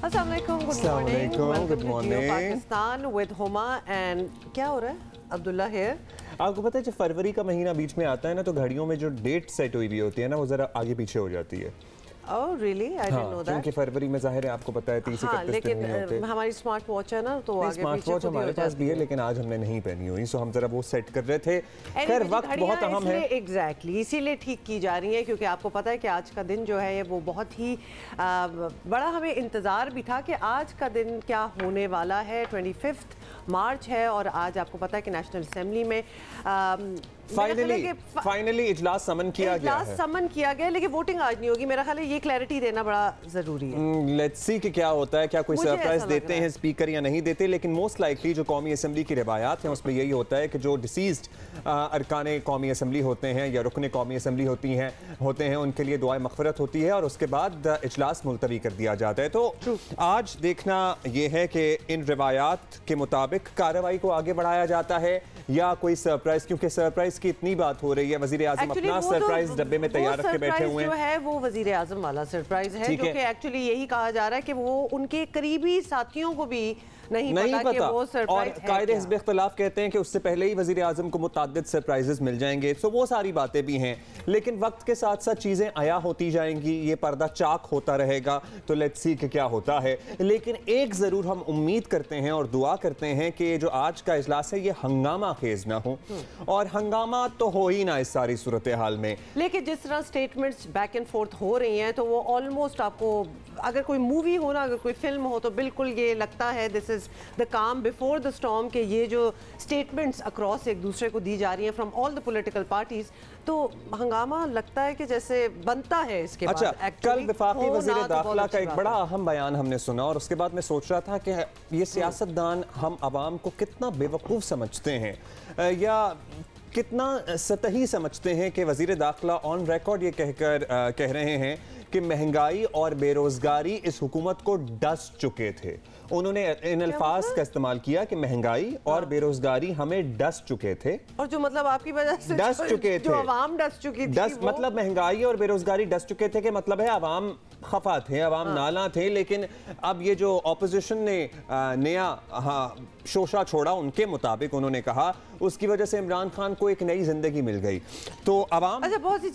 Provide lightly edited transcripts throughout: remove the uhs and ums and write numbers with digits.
अस्सलाम वालेकुम, good morning Pakistan with Huma and क्या हो रहा है अब्दुल्ला हियर। आपको पता है जब फरवरी का महीना बीच में आता है ना तो घड़ियों में जो डेट सेट हुई होती है ना वो जरा आगे पीछे हो जाती है। Oh really? I didn't know that. क्योंकि फरवरी में जाहिर है आपको पता है 30-31 दिन नहीं होते। हमारी स्मार्ट वॉच है ना तो आगे स्मार्ट वॉच हमारे पास भी है लेकिन आज हमने नहीं पहनी हुई, सो हम जरा वो सेट कर रहे थे। खैर वक्त बहुत अहम है, एग्जैक्टली इसीलिए ठीक की जा रही है क्योंकि आपको पता है कि आज का दिन जो है वो बहुत ही बड़ा हमें इंतज़ार भी था कि आज का दिन क्या होने वाला है। 25 मार्च है और आज आपको पता है कि नेशनल असेंबली में फाइनली इजलास समन किया गया है लेकिन वोटिंग आज नहीं होगी। मेरा ख्याल है ये क्लैरिटी देना बड़ा जरूरी है। लेट्स सी कि क्या होता है, क्या कोई सरप्राइज देते हैं स्पीकर या नहीं देते, लेकिन मोस्ट लाइकली जो कौमी असेंबली की रिवायात हैं उसमें यही होता है कि जो डिसीज्ड अरकान कौमी असेंबली होते हैं या रुकन कौमी असेंबली होते हैं उनके लिए दुआए मग़फ़िरत होती है और उसके बाद इजलास मुलतवी कर दिया जाता है। तो आज देखना यह है कि इन रिवायात के मुताबिक कार्रवाई को आगे बढ़ाया जाता है या कोई सरप्राइज, क्योंकि सरप्राइज की इतनी बात हो रही है। वजीर आज़म अपना सरप्राइज डब्बे में तैयार रख के बैठे हुए हैं। जो है वो वजीर आज़म वाला सरप्राइज है जो कि एक्चुअली यही कहा जा रहा है कि वो उनके करीबी साथियों को भी नहीं पता कि वो सरप्राइज है। कायदे हिज़्ब इख्तिलाफ कहते हैं कि उससे पहले ही वजीर आज़म को मुतअद्दिद सरप्राइजेस मिल जाएंगे, तो वो सारी बातें भी हैं। लेकिन वक्त के साथ साथ चीज़ें आया होती जाएंगी, ये पर्दा चाक होता रहेगा, तो लेट्स सी कि क्या होता है। लेकिन एक ज़रूर हम उम्मीद करते हैं और दुआ करते हैं कि जो आज का इजलास है ये हंगामा खेज ना हो, और हंगामा तो हो ही ना इस सारी सूरत हाल में। लेकिन जिस तरह स्टेटमेंट्स बैक एंड फोर्थ हो रही हैं तो वो ऑलमोस्ट आपको अगर कोई मूवी हो ना, अगर कोई फिल्म हो तो बिल्कुल ये लगता है दिस इज द काम बिफोर द स्टॉर्म के ये जो स्टेटमेंट्स अक्रॉस एक दूसरे को दी जा रही हैं from all the political parties, तो हंगामा लगता है कि जैसे बनता है इसके बाद। अच्छा, कल वफाकी वज़ीर दाखिला का एक बड़ा अहम बयान हमने सुना और उसके बाद मैं सोच रहा था कि ये सियासतदान हम आवाम को कितना बेवकूफ़ समझते हैं या कितना सतही समझते हैं कि वज़ीर दाखिला ऑन रिकॉर्ड ये कह रहे हैं कि महंगाई और बेरोजगारी इस हुकूमत को डस चुके थे। उन्होंने इन अल्फाज का इस्तेमाल किया कि महंगाई और बेरोजगारी हमें डस चुके थे, और जो मतलब आपकी वजह से डस चुके थे, जो अवाम डस चुकी थी, मतलब महंगाई और बेरोजगारी डस चुके थे कि मतलब है अवाम खफा थे, अवाम नाला थे। लेकिन अब ये जो ऑपोजिशन ने नया शोशा छोड़ा, उनके मुताबिक उन्होंने कहा उसकी वजह से इमरान खान को एक नई जिंदगी मिल गई। तो अवाम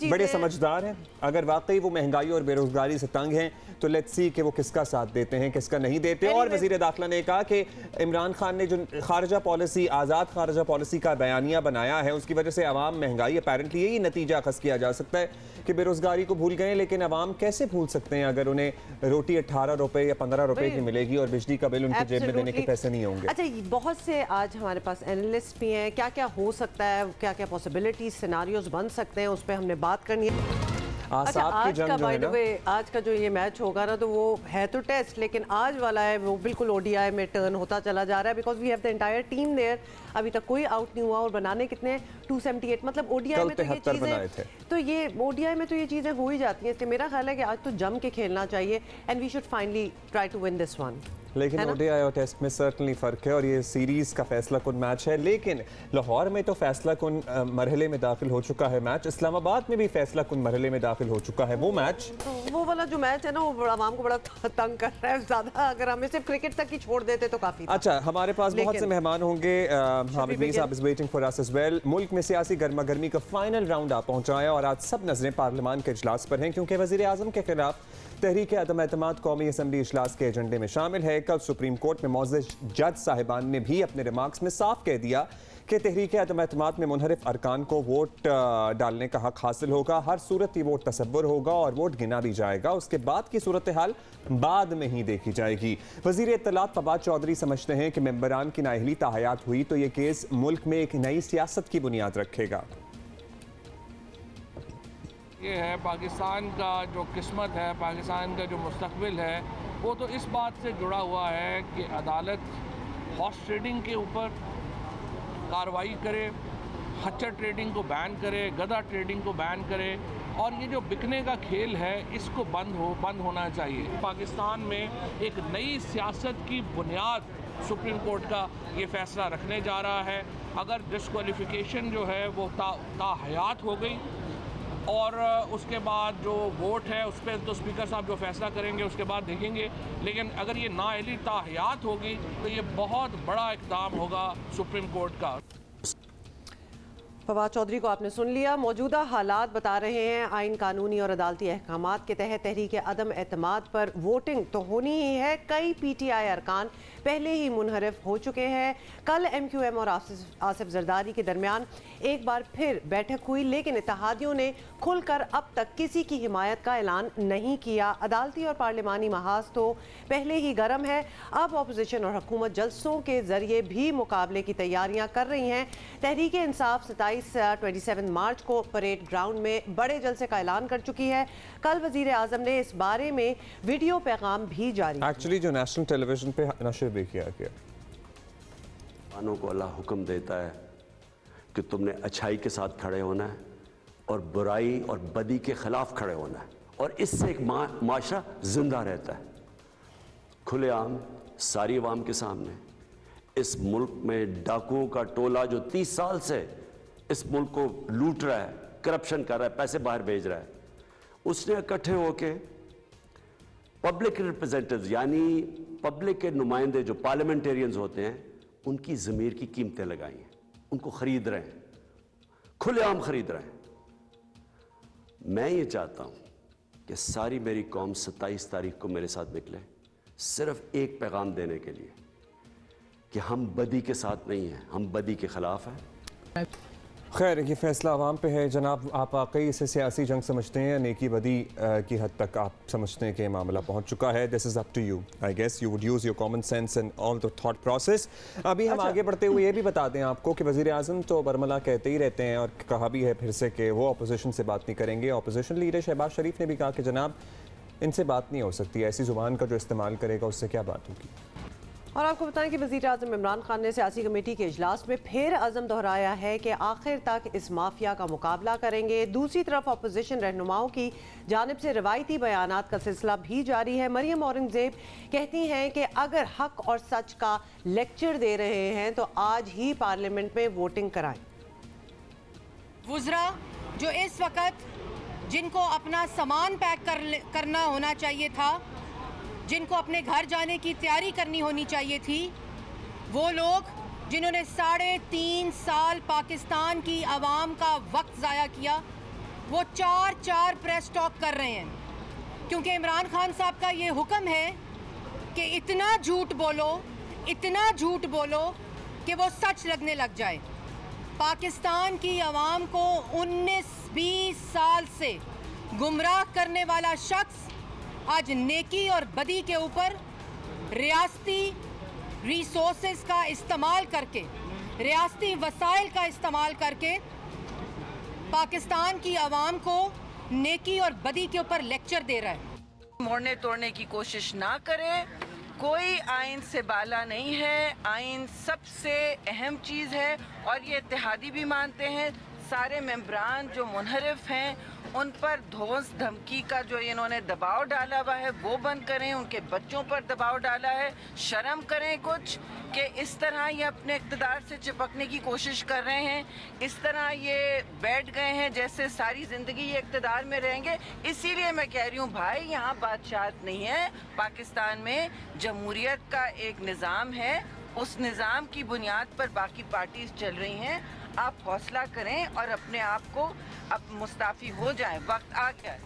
बड़े समझदार हैं, अगर वाकई वो महंगाई और बेरोजगारी से तंग हैं तो लेट्स सी कि वो किसका साथ देते हैं किसका नहीं देते। और वजीर दाखिला ने कहा कि इमरान खान ने जो खारजा पॉलिसी, आज़ाद खारजा पॉलिसी का बयानिया बनाया है उसकी वजह से अवाम महंगाई, अपेरेंटली यही नतीजा खस किया जा सकता है कि बेरोजगारी को भूल गए। लेकिन अवाम कैसे भूल सकते हैं अगर उन्हें रोटी 18 रुपए या 15 रुपए की मिलेगी और बिजली का बिल उनकी जेब में देने के पैसे नहीं होंगे। अच्छा, बहुत से आज हमारे पास एनालिस्ट भी हैं, क्या क्या हो सकता है, क्या क्या पॉसिबिलिटीज सिनारियोज बन सकते हैं, उस पर हमने बात करनी है। अच्छा, आज का जो ये मैच होगा ना तो वो है तो टेस्ट, लेकिन आज वाला है वो बिल्कुल ओडीआई में टर्न होता चला जा रहा है because we have the entire team there. अभी तक कोई आउट नहीं हुआ और बनाने कितने 278, मतलब ओडीआई में तो ये चीजें ओडीआई में तो ये चीजें हो ही जाती हैं। इसलिए मेरा ख्याल है कि आज तो जम के खेलना चाहिए and we should finally try to win this one. लेकिन ओडीआई और टेस्ट में सर्टनली फ़र्क है और ये सीरीज़ का फैसला कुन मैच है। लेकिन लाहौर में तो फैसला कुन मरहले में दाखिल हो चुका है मैच, इस्लामाबाद में भी फैसला कुन मरहले में दाखिल हो चुका है वो मैच। तो वो वाला जो मैच है ना वो आवाम को बड़ा तंग कर रहा है ज़्यादा। अगर हमें सिर्फ क्रिकेट तक ही छोड़ देते तो काफ़ी। अच्छा, हमारे पास बहुत से मेहमान होंगे। हामिद मीर साहब is waiting for us as well. मुल्क में सियासी गर्मा गर्मी का फाइनल राउंड आ पहुँचा है और आज सब नजरें पार्लियामान के इजलास पर हैं क्योंकि वज़ीर आज़म के खिलाफ तहरीक अदम एतमाद कौमी असम्बली इजलास के एजेंडे में शामिल है। कल सुप्रीम कोर्ट में मौजूद जज साहिबान ने भी अपने रिमार्क्स में साफ कह दिया कि तहरीक अदम एतमाद में मुनहरिफ अरकान को वोट डालने का हक हासिल होगा। हर सूरत ये वोट तसव्वुर होगा और वोट गिना भी जाएगा, उसके बाद की सूरत हाल बाद में ही देखी जाएगी। वज़ीर इत्तलात फवाद चौधरी समझते हैं कि मेंबरान की नाअहली ताहयात हुई तो ये केस मुल्क में एक नई सियासत की बुनियाद रखेगा। ये है पाकिस्तान का जो किस्मत है, पाकिस्तान का जो मुस्तकबिल है वो तो इस बात से जुड़ा हुआ है कि अदालत हॉर्स ट्रेडिंग के ऊपर कार्रवाई करे, खच्चर ट्रेडिंग को बैन करे, गधा ट्रेडिंग को बैन करे और ये जो बिकने का खेल है इसको बंद होना चाहिए। पाकिस्तान में एक नई सियासत की बुनियाद सुप्रीम कोर्ट का ये फैसला रखने जा रहा है। अगर डिस्क्वालिफिकेशन जो है वो ताहयात हो गई और उसके बाद जो वोट है उस पर तो स्पीकर साहब जो फैसला करेंगे उसके बाद देखेंगे। लेकिन अगर ये नाअहली ताहियात होगी तो ये बहुत बड़ा इक़दाम होगा सुप्रीम कोर्ट का। फवाद चौधरी को आपने सुन लिया। मौजूदा हालात बता रहे हैं आइन, कानूनी और अदालती अहकामात के तहत तहरीक अदम एतमाद पर वोटिंग तो होनी ही है। कई PTI अरकान पहले ही मुनहरिफ हो चुके हैं। कल MQM और आसिफ जरदारी के दरमियान एक बार फिर बैठक हुई, लेकिन इत्तेहादियों ने खुलकर अब तक किसी की हिमायत का ऐलान नहीं किया। अदालती और पार्लिमानी महाज तो पहले ही गर्म है। अब अपोजिशन और हुकूमत जलसों के जरिए भी मुकाबले की तैयारियां कर रही हैं। तहरीक इंसाफ 27 मार्च को परेड ग्राउंड में बड़े जलसे का ऐलान कर चुकी है। कल वजीर आजम ने इस बारे में वीडियो पैगाम भी जारी एक्चुअली जो नेशनल टेलीविजन पे नशर भी किया गया। इंसानों को अल्लाह हुक्म देता है कि तुमने अच्छाई के साथ खड़े होना है और बुराई और बदी के खिलाफ खड़े होना है, और इससे एक माशरा जिंदा रहता है। खुलेआम सारी अवाम के सामने इस मुल्क में डाकुओं का टोला जो 30 साल से इस मुल्क को लूट रहा है, करप्शन कर रहा है, पैसे बाहर भेज रहा है, उसने इकट्ठे होके पब्लिक रिप्रेजेंटेटिव्स यानी पब्लिक के नुमाइंदे जो पार्लियामेंटेरियंस होते हैं उनकी ज़मीर की कीमतें लगाई हैं, उनको खरीद रहे हैं, खुलेआम खरीद रहे हैं। मैं ये चाहता हूं कि सारी मेरी कौम 27 तारीख को मेरे साथ निकले, सिर्फ एक पैगाम देने के लिए कि हम बदी के साथ नहीं हैं, हम बदी के खिलाफ हैं। खैर, ये फैसला आवाम पे है। जनाब, आप वाकई इसे सियासी जंग समझते हैं या नेकी बदी की हद तक आप समझते हैं कि ये मामला पहुंच चुका है? This is up to you. I guess you would use your common sense and all the thought process. अभी हम आगे बढ़ते हुए ये भी बता दें आपको कि वज़ीर आज़म तो बरमला कहते ही रहते हैं और कहा भी है फिर से कि वो अपोजिशन से बात नहीं करेंगे। अपोजिशन लीडर शहबाज शरीफ ने भी कहा कि जनाब इनसे बात नहीं हो सकती, ऐसी ज़ुबान का जो इस्तेमाल करेगा उससे क्या बात होगी। और आपको बताएं कि वज़ीर आज़म इमरान खान ने सियासी कमेटी के इजलास में फिर अज़म दोहराया है कि आखिर तक इस माफिया का मुकाबला करेंगे। दूसरी तरफ अपोजिशन रहनुमाओं की जानिब से रवायती बयानात का सिलसिला भी जारी है। मरियम औरंगजेब कहती हैं कि अगर हक और सच का लेक्चर दे रहे हैं तो आज ही पार्लियामेंट में वोटिंग कराएं। वुज़रा जो इस वक्त जिनको अपना सामान पैक करना होना चाहिए था, जिनको अपने घर जाने की तैयारी करनी होनी चाहिए थी, वो लोग जिन्होंने 3.5 साल पाकिस्तान की आवाम का वक्त ज़ाया किया, वो 4 प्रेस टॉक कर रहे हैं, क्योंकि इमरान खान साहब का ये हुक्म है कि इतना झूठ बोलो कि वो सच लगने लग जाए। पाकिस्तान की आवाम को 19-20 साल से गुमराह करने वाला शख्स आज नेकी और बदी के ऊपर रियासती रिसोर्सेज का इस्तेमाल करके, रियासती वसाइल का इस्तेमाल करके पाकिस्तान की आवाम को नेकी और बदी के ऊपर लेक्चर दे रहा है। मोड़ने तोड़ने की कोशिश ना करें, कोई आइन से बाला नहीं है, आइन सबसे अहम चीज़ है और ये इत्तेहादी भी मानते हैं। सारे मेंबरान जो मुनहरिफ हैं उन पर धौंस धमकी का जो इन्होंने दबाव डाला हुआ है वो बंद करें, उनके बच्चों पर दबाव डाला है, शर्म करें कुछ कि इस तरह ये अपने इक़्तिदार से चिपकने की कोशिश कर रहे हैं, इस तरह ये बैठ गए हैं जैसे सारी ज़िंदगी ये इक़्तिदार में रहेंगे। इसीलिए मैं कह रही हूँ भाई, यहाँ बादशाहत नहीं है, पाकिस्तान में जमहूरियत का एक निज़ाम है, उस निज़ाम की बुनियाद पर बाकी पार्टीज चल रही हैं। आप हौसला करें और अपने आप को अब मुस्ताफ़ी हो जाएं, वक्त आ गया है।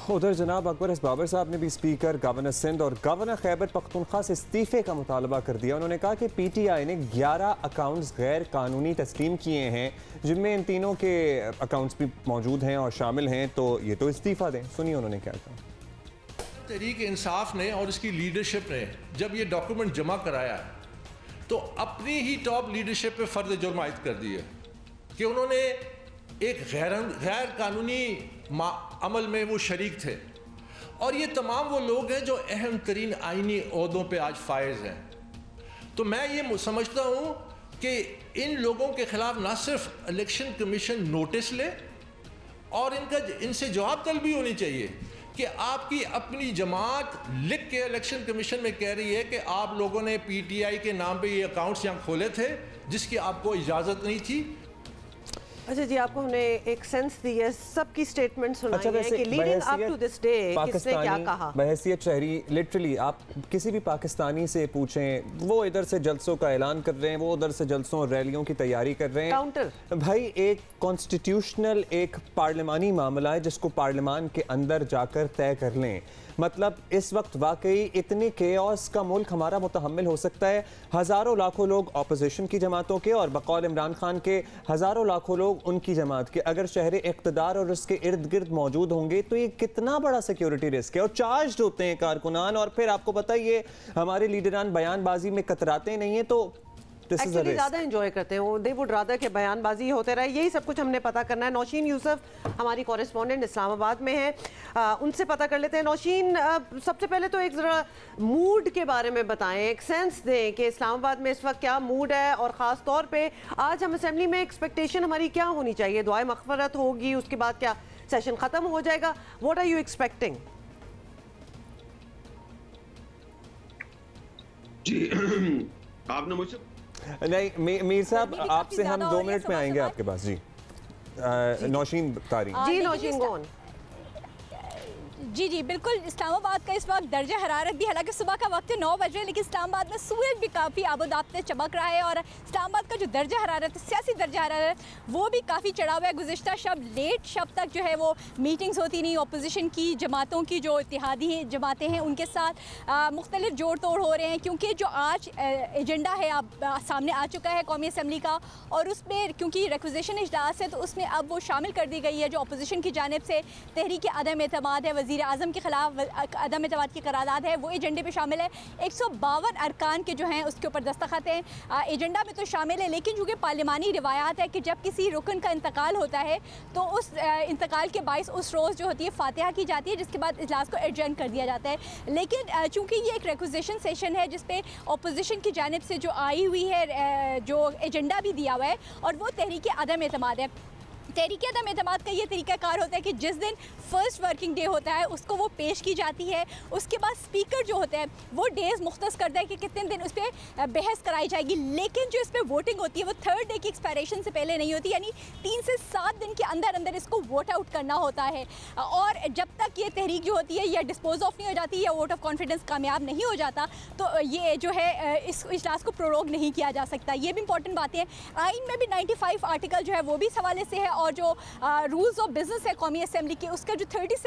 उधर जनाब अकबर बाबर साहब ने भी स्पीकर, गवर्नर सिंध और गवर्नर खैबर पख्तूनख्वा से इस्तीफे का मुतालबा कर दिया। उन्होंने कहा कि PTI ने 11 अकाउंट्स गैर कानूनी तस्लीम किए हैं, जिनमें इन तीनों के अकाउंट्स भी मौजूद हैं और शामिल हैं, तो ये तो इस्तीफ़ा दें। सुनिए उन्होंने क्या कहा। तहरीक इंसाफ ने और इसकी लीडरशिप ने जब ये डॉक्यूमेंट जमा कराया तो अपनी ही टॉप लीडरशिप पे फ़र्ज़ जुर्म आयद कर दिया कि उन्होंने एक गैर कानूनी अमल में वो शरीक थे, और ये तमाम वो लोग हैं जो अहम तरीन आइनी ओहदों पे आज फायज हैं। तो मैं ये समझता हूँ कि इन लोगों के ख़िलाफ़ ना सिर्फ इलेक्शन कमीशन नोटिस ले और इनसे जवाब तलबी होनी चाहिए कि आपकी अपनी जमात लिख के इलेक्शन कमीशन में कह रही है कि आप लोगों ने PTI के नाम पे ये अकाउंट्स यहाँ खोले थे जिसकी आपको इजाज़त नहीं थी। अच्छा जी, आपको हमने एक सेंस दी है, सबकी स्टेटमेंट सुनाई है कि leading up to this day किसने क्या कहा। बहैसियत शहरी, लिटरली आप किसी भी पाकिस्तानी से पूछें, वो इधर से जलसों का ऐलान कर रहे हैं, वो उधर से जलसों और रैलियों की तैयारी कर रहे हैं। काउंटर भाई एक कॉन्स्टिट्यूशनल, एक पार्लिमानी मामला है जिसको पार्लिमान के अंदर जाकर तय कर लें। मतलब इस वक्त वाकई इतने केओस का मुल्क हमारा मुतहम्मिल हो सकता है। हज़ारों लाखों लोग अपोजिशन की जमातों के और बकौल इमरान खान के हज़ारों लाखों लोग उनकी जमात के अगर शहर इक़्तिदार और उसके इर्द गिर्द मौजूद होंगे तो ये कितना बड़ा सिक्योरिटी रिस्क है। और चार्ज होते हैं कारकुनान, और फिर आपको पता ही है हमारे लीडरान बयानबाजी में कतराते नहीं है, तो एक्चुअली ज़्यादा एंजॉय करते हैं वो। दे वुड रादर के बयानबाजी होते रहे। यही सब कुछ हमने पता करना है। नौशीन यूसुफ हमारी कॉरेस्पॉन्डेंट इस्लामाबाद में है, उनसे पता कर लेते हैं। नौशीन, सबसे पहले तो एक ज़रा मूड के बारे में बताएं, एक सेंस दें कि इस्लामाबाद में इस वक्त क्या मूड है, और ख़ास तौर पे आज हम असेंबली में एक्सपेक्टेशन हमारी क्या होनी चाहिए? दुआए मग़फ़िरत होगी, उसके बाद क्या सेशन ख़त्म हो जाएगा? What are you expecting? जी आपने मुझसे नहीं मीर साहब, आपसे हम 2 मिनट में आएंगे आपके पास। जी नौशीन बता रही हैं। जी नौशीन कौन? जी बिल्कुल, इस्लामाबाद का इस वक्त दर्जा हरारत भी, हालांकि सुबह का वक्त है 9 बज रहे हैं, लेकिन इस्लामाबाद में सूरज भी काफ़ी आबोदाब से चमक रहा है। और इस्लामाबाद का जो दर्जा हरारत, सियासी दर्जा हरारत, वो भी काफ़ी चढ़ा हुआ है। गुज़िश्ता शब लेट शब तक जो है वो मीटिंग्स होती रही अपोजिशन की जमातों की, जो इत्तेहादी जमातें हैं उनके साथ मुख्तलिफ जोड़ तोड़ हो रहे हैं, क्योंकि जो आज एजेंडा है अब सामने आ चुका है कौमी असम्बली का, और उसमें क्योंकि रिक्विजिशन इजलास है तो उसमें अब वो शामिल कर दी गई है जो अपोजिशन की जानिब से तहरीक अदम एतमाद है, वज़ीर आज़म के खिलाफ अदम एतमाद की करारदाद है, वो एजेंडे पे शामिल है। 152 अरकान के जो हैं उसके ऊपर दस्तखत हैं, एजेंडा में तो शामिल है। लेकिन चूँकि पार्लिमानी रिवायात है कि जब किसी रुकन का इंतकाल होता है तो उस इंतकाल के बाइस उस रोज़ जो होती है फातिहा की जाती है, जिसके बाद इजलास को एडजर्न कर दिया जाता है। लेकिन चूँकि ये एक रिक्विजिशन सेशन है जिसपे अपोजिशन की जानिब से जो आई हुई है, जो एजेंडा भी दिया हुआ है, और वो तहरीक अदम एतमाद है। तहरीक अदम एतमाद का ये तरीक़ाकार होता है कि जिस दिन फर्स्ट वर्किंग डे होता है उसको वो पेश की जाती है। उसके बाद स्पीकर जो होता है वो डेज़ मुख्तस करता है कि कितने दिन उस पर बहस कराई जाएगी। लेकिन जो इस पर वोटिंग होती है वो थर्ड डे की एक्सपायरेशन से पहले नहीं होती, यानी 3 से 7 दिन के अंदर अंदर इसको वोट आउट करना होता है। और जब तक ये तहरीक जो होती है या डिस्पोज ऑफ नहीं हो जाती या वोट ऑफ कॉन्फिडेंस कामयाब नहीं हो जाता तो ये जो है इस इजलास को प्रोरोग नहीं किया जा सकता। ये भी इंपॉर्टेंट बातें हैं। आइन में भी 95 आर्टिकल जो है वो भी इस हवाले से है, और जो रूल्स ऑफ बिजनेस है कौमी असेंबली के, उसका जो 37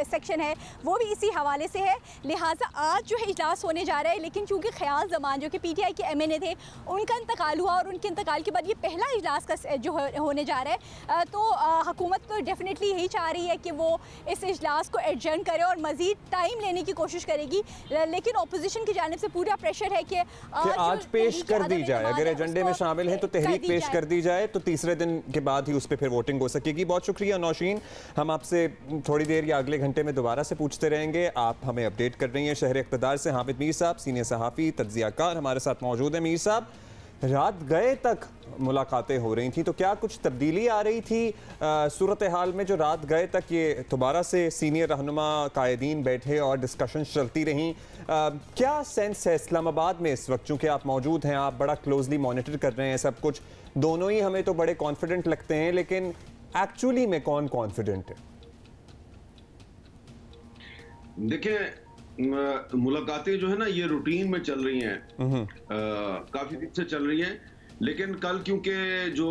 सेक्शन है वो भी इसी हवाले से है। लिहाजा आज जो है इजलास होने जा रहा है, लेकिन चूँकि ख्याल जमान जो कि PTI के MNA थे उनका इंतकाल हुआ, और उनके इंतकाल के बाद ये पहला इजलास का जो होने जा रहा है, तो हुकूमत तो डेफिनेटली यही चाह रही है कि वो इस इजलास को एडजर्न करे और मज़ीद टाइम लेने की कोशिश करेगी। लेकिन अपोजिशन की जानिब से पूरा प्रेशर है कि आज पेश कर दी जाए, अगर एजेंडे में शामिल है तो तहरीक पेश कर दी जाए, तो तीसरे दिन के बाद ही उस पर फिर वोटिंग हो सकेगी। बहुत शुक्रिया नौशीन, हम आपसे थोड़ी देर या अगले घंटे में दोबारा से पूछते रहेंगे। आप हमें अपडेट कर रही हैं शहर इक़्तिदार से। हामिद मीर साहब सीनियर सहाफ़ी तज्ज़ियाकार हमारे साथ मौजूद है। मीर साहब, रात गए तक मुलाकातें हो रही थी, तो क्या कुछ तब्दीली आ रही थी सूरत हाल में जो रात गए तक ये दोबारा से सीनियर रहनुमा कायदीन बैठे और डिस्कशन चलती रहीं? क्या सेंस है इस्लामाबाद में इस वक्त, चूँकि आप मौजूद हैं, आप बड़ा क्लोजली मॉनिटर कर रहे हैं सब कुछ, दोनों ही हमें तो बड़े कॉन्फिडेंट लगते हैं, लेकिन एक्चुअली में कौन कॉन्फिडेंट है? देखिए, मुलाकातें जो है ना ये रूटीन में चल रही हैं, काफी दिन से चल रही हैं, लेकिन कल क्योंकि जो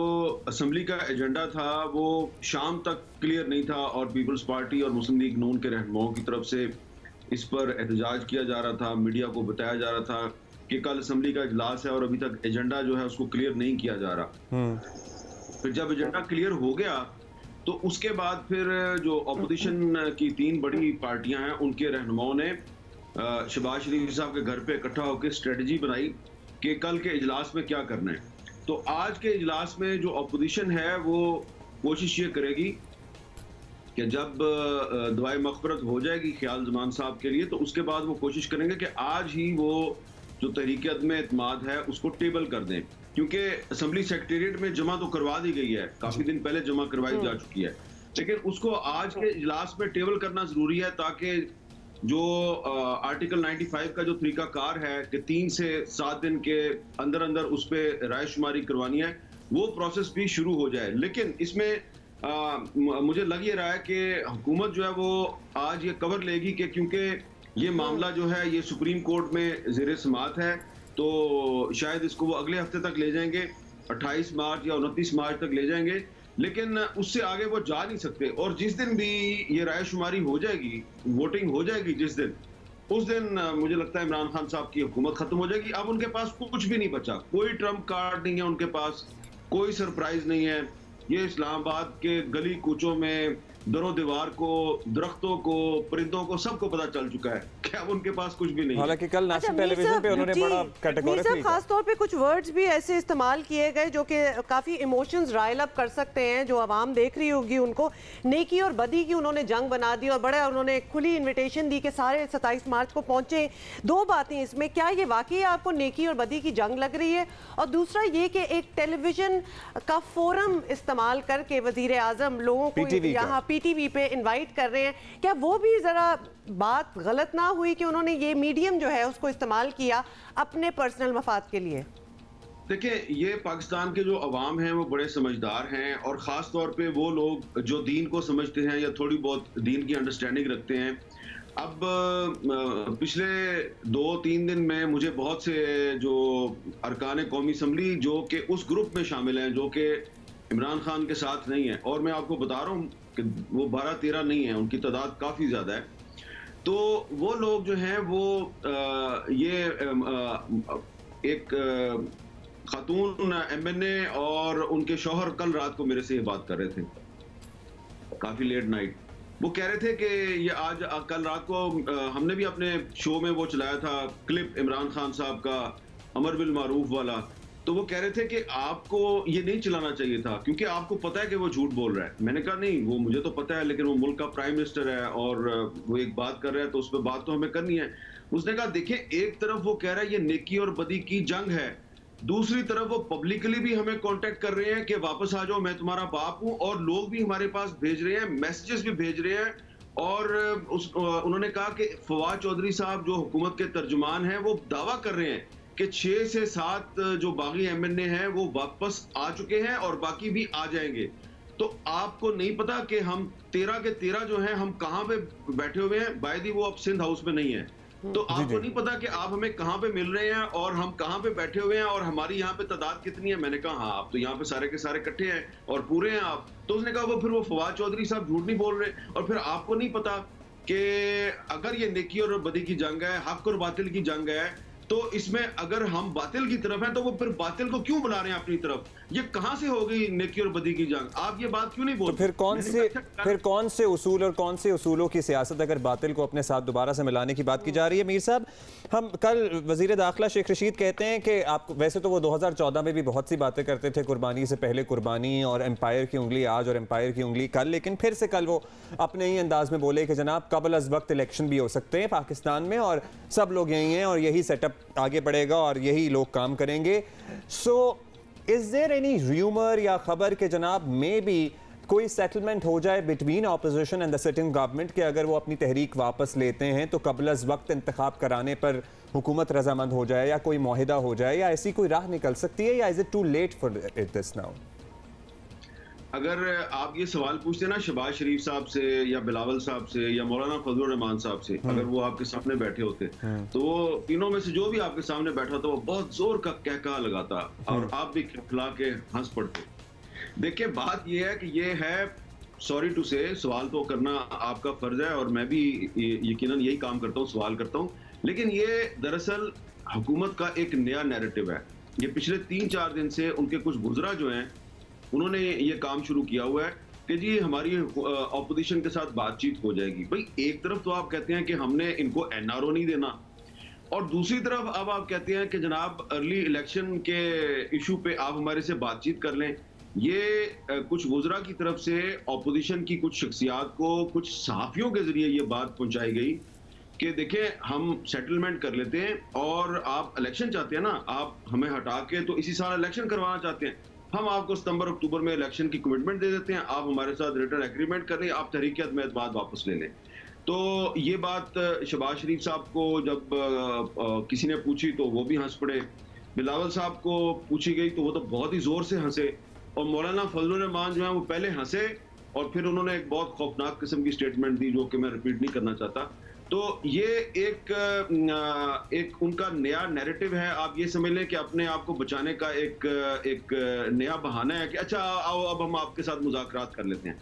असेंबली का एजेंडा था वो शाम तक क्लियर नहीं था और पीपल्स पार्टी और मुस्लिम लीग नून के रहनुमाओं की तरफ से इस पर एहतजाज किया जा रहा था, मीडिया को बताया जा रहा था कि कल असेंबली का इजलास है और अभी तक एजेंडा जो है उसको क्लियर नहीं किया जा रहा। फिर जब एजेंडा क्लियर हो गया तो उसके बाद फिर जो अपोजिशन की 3 बड़ी पार्टियां हैं उनके रहनुमाओं ने शहबाज शरीफ साहब के घर पे इकट्ठा होकर स्ट्रेटजी बनाई कि कल के इजलास में क्या करना है। तो आज के इजलास में जो अपोजिशन है वो कोशिश ये करेगी कि जब दुआए मग़फ़िरत हो जाएगी ख्याल ज़मान साहब के लिए, तो उसके बाद वो कोशिश करेंगे कि आज ही वो जो तहरीक अदम एतमाद है उसको टेबल कर दें, क्योंकि असेंबली सेक्रेटेरिएट में जमा तो करवा दी गई है, काफी दिन पहले जमा करवाई जा चुकी है, लेकिन उसको आज के इजलास में टेबल करना जरूरी है ताकि जो आर्टिकल 95 का जो तरीकाकार है कि 3 से 7 दिन के अंदर अंदर उस पर राय शुमारी करवानी है, वो प्रोसेस भी शुरू हो जाए। लेकिन इसमें मुझे लग ये रहा है कि हुकूमत जो है वो आज ये कवर लेगी कि क्योंकि ये मामला जो है ये सुप्रीम कोर्ट में ज़ेर समाअत है, तो शायद इसको वो अगले हफ्ते तक ले जाएंगे, 28 मार्च या 29 मार्च तक ले जाएंगे, लेकिन उससे आगे वो जा नहीं सकते। और जिस दिन भी ये रायशुमारी हो जाएगी, वोटिंग हो जाएगी जिस दिन, उस दिन मुझे लगता है इमरान खान साहब की हुकूमत खत्म हो जाएगी। अब उनके पास कुछ भी नहीं बचा, कोई ट्रम्प कार्ड नहीं है उनके पास, कोई सरप्राइज नहीं है। ये इस्लामाबाद के गली कूचों में दरो दीवार को, दरख्तों को, परिंदों को सबको पता चल चुका है कि अब उनके पास कुछ भी नहीं है। हालांकि कल नेशनल टेलीविजन पे उन्होंने बड़ा कैटेगोरिकली खास तौर पे कुछ वर्ड्स भी ऐसे इस्तेमाल किए गए जो कि काफ़ी इमोशंस राइल अप कर सकते हैं, जो आवाम देख रही होगी उनको। नेकी और बदी की उन्होंने जंग बना दी और बड़ा उन्होंने खुली इन्विटेशन दी कि सारे 27 मार्च को पहुंचे। दो बातें इसमें, क्या ये वाकई आपको नेकी और बदी की जंग लग रही है? और दूसरा ये कि एक टेलीविजन का फोरम इस्तेमाल करके वजीर आजम लोगों को यहाँ PTV पे इनवाइट कर रहे हैं, क्या वो भी जरा बात गलत ना हुई कि उन्होंने ये मीडियम जो है उसको इस्तेमाल किया अपने पर्सनल मफाद के लिए? देखिए, ये पाकिस्तान के जो अवाम हैं वो बड़े समझदार हैं, और ख़ास तौर पे वो लोग जो दीन को समझते हैं या थोड़ी बहुत दीन की अंडरस्टैंडिंग रखते हैं। अब पिछले 2-3 दिन में मुझे बहुत से जो अरकान कौमी असम्बली जो कि उस ग्रुप में शामिल हैं जो कि इमरान खान के साथ नहीं है, और मैं आपको बता रहा हूँ कि वो 12-13 नहीं है, उनकी तादाद काफ़ी ज़्यादा है, तो वो लोग जो हैं वो एक खातून MNA और उनके शौहर कल रात को मेरे से ये बात कर रहे थे, काफ़ी लेट नाइट। वो कह रहे थे कि ये आज कल रात को हमने भी अपने शो में वो चलाया था क्लिप इमरान खान साहब का अमर बिल मारूफ वाला, तो वो कह रहे थे कि आपको ये नहीं चलाना चाहिए था क्योंकि आपको पता है कि वो झूठ बोल रहा है। मैंने कहा नहीं, वो मुझे तो पता है, लेकिन वो मुल्क का प्राइम मिनिस्टर है और वो एक बात कर रहा है तो उस पर बात तो हमें करनी है। उसने कहा देखिए, एक तरफ वो कह रहा है ये नेकी और बदी की जंग है, दूसरी तरफ वो पब्लिकली भी हमें कांटेक्ट कर रहे हैं कि वापस आ जाओ, मैं तुम्हारा बाप हूं, और लोग भी हमारे पास भेज रहे हैं, मैसेजेस भी भेज रहे हैं। और उन्होंने कहा कि फवाद चौधरी साहब जो हुकूमत के तर्जुमान हैं वो दावा कर रहे हैं कि 6 से 7 जो बागी MNA हैं वो वापस आ चुके हैं और बाकी भी आ जाएंगे। तो आपको नहीं पता कि हम 13 के 13 जो हैं हम कहां पे बैठे हुए हैं? बायदी वो अब सिंध हाउस में नहीं है, तो आपको नहीं पता कि आप हमें कहां पे मिल रहे हैं और हम कहां पे बैठे हुए हैं और हमारी यहाँ पे तादाद कितनी है। मैंने कहा हाँ, आप तो यहाँ पे सारे के सारे इकट्ठे हैं और पूरे हैं आप। तो उसने कहा फिर वो फवाद चौधरी साहब झूठ नहीं बोल रहे, और फिर आपको नहीं पता कि अगर ये नेकी और बदी की जंग है, हक और बातिल की जंग है, तो इसमें अगर हम बातिल की तरफ हैं तो वो फिर बातिल को क्यों बुला रहे हैं अपनी तरफ? ये कहां से हो गई नेकी और बदी की जंग? आप ये बात क्यों नहीं बोलते? तो फिर कौन से उसूल और कौन से उसूलों की सियासत अगर बातिल को अपने साथ दोबारा से मिलाने की बात की जा रही है? मीर साहब, हम कल वजीर दाखिला शेख रशीद कहते हैं कि आप वैसे तो वो 2014 में भी बहुत सी बातें करते थे, कुर्बानी से पहले कुर्बानी और एम्पायर की उंगली आज और एम्पायर की उंगली कल, लेकिन फिर से कल वो अपने ही अंदाज में बोले कि जनाब कबल अज वक्त इलेक्शन भी हो सकते हैं पाकिस्तान में और सब लोग यही हैं और यही सेटअप आगे बढ़ेगा और यही लोग काम करेंगे। So is there any rumour या खबर के जनाब मे बी कोई सेटलमेंट हो जाए between opposition and the sitting government कि अगर वो अपनी तहरीक वापस लेते हैं तो कबल अज वक्त इंतखाब कराने पर हुकूमत रजामंद हो जाए या कोई मुआहिदा हो जाए, या ऐसी कोई राह निकल सकती है, या is it too late for it this now? अगर आप ये सवाल पूछते हैं ना शहबाज शरीफ साहब से या बिलावल साहब से या मौलाना फजलुर रहमान साहब से, अगर वो आपके सामने बैठे होते तो वो तीनों में से जो भी आपके सामने बैठा था वो बहुत जोर का कहकहा लगाता और आप भी खिलखिला के हंस पड़ते। देखिए, बात ये है कि ये है, सॉरी टू से, सवाल तो करना आपका फर्ज है और मैं भी यकीनन यही काम करता हूँ, सवाल करता हूँ, लेकिन ये दरअसल हुकूमत का एक नया नैरेटिव है। ये पिछले 3-4 दिन से उनके कुछ गुजरा जो हैं उन्होंने ये काम शुरू किया हुआ है कि जी हमारी ऑपोजिशन के साथ बातचीत हो जाएगी। भाई, एक तरफ तो आप कहते हैं कि हमने इनको NRO नहीं देना, और दूसरी तरफ अब आप कहते हैं कि जनाब अर्ली इलेक्शन के इशू पे आप हमारे से बातचीत कर लें। ये कुछ वुज़रा की तरफ से ऑपोजिशन की कुछ शख्सियात को कुछ सहाफ़ियों के जरिए ये बात पहुंचाई गई कि देखें हम सेटलमेंट कर लेते हैं और आप इलेक्शन चाहते हैं ना, आप हमें हटा के तो इसी साल इलेक्शन करवाना चाहते हैं, हम आपको सितंबर-अक्टूबर में इलेक्शन की कमिटमेंट दे देते हैं, आप हमारे साथ रिटर्न एग्रीमेंट कर लें, आप तहरीक अदम-ए-एतमाद वापस ले लें। तो ये बात शहबाज शरीफ साहब को जब किसी ने पूछी तो वो भी हंस पड़े। बिलावल साहब को पूछी गई तो वो तो बहुत ही जोर से हंसे, और मौलाना फजलुर रहमान जो है वो पहले हंसे और फिर उन्होंने एक बहुत खौफनाक किस्म की स्टेटमेंट दी जो कि मैं रिपीट नहीं करना चाहता। तो ये एक उनका नया नैरेटिव है। आप ये समझ लें कि अपने आप को बचाने का एक नया बहाना है कि अच्छा आओ अब हम आपके साथ मुज़ाकरात कर लेते हैं।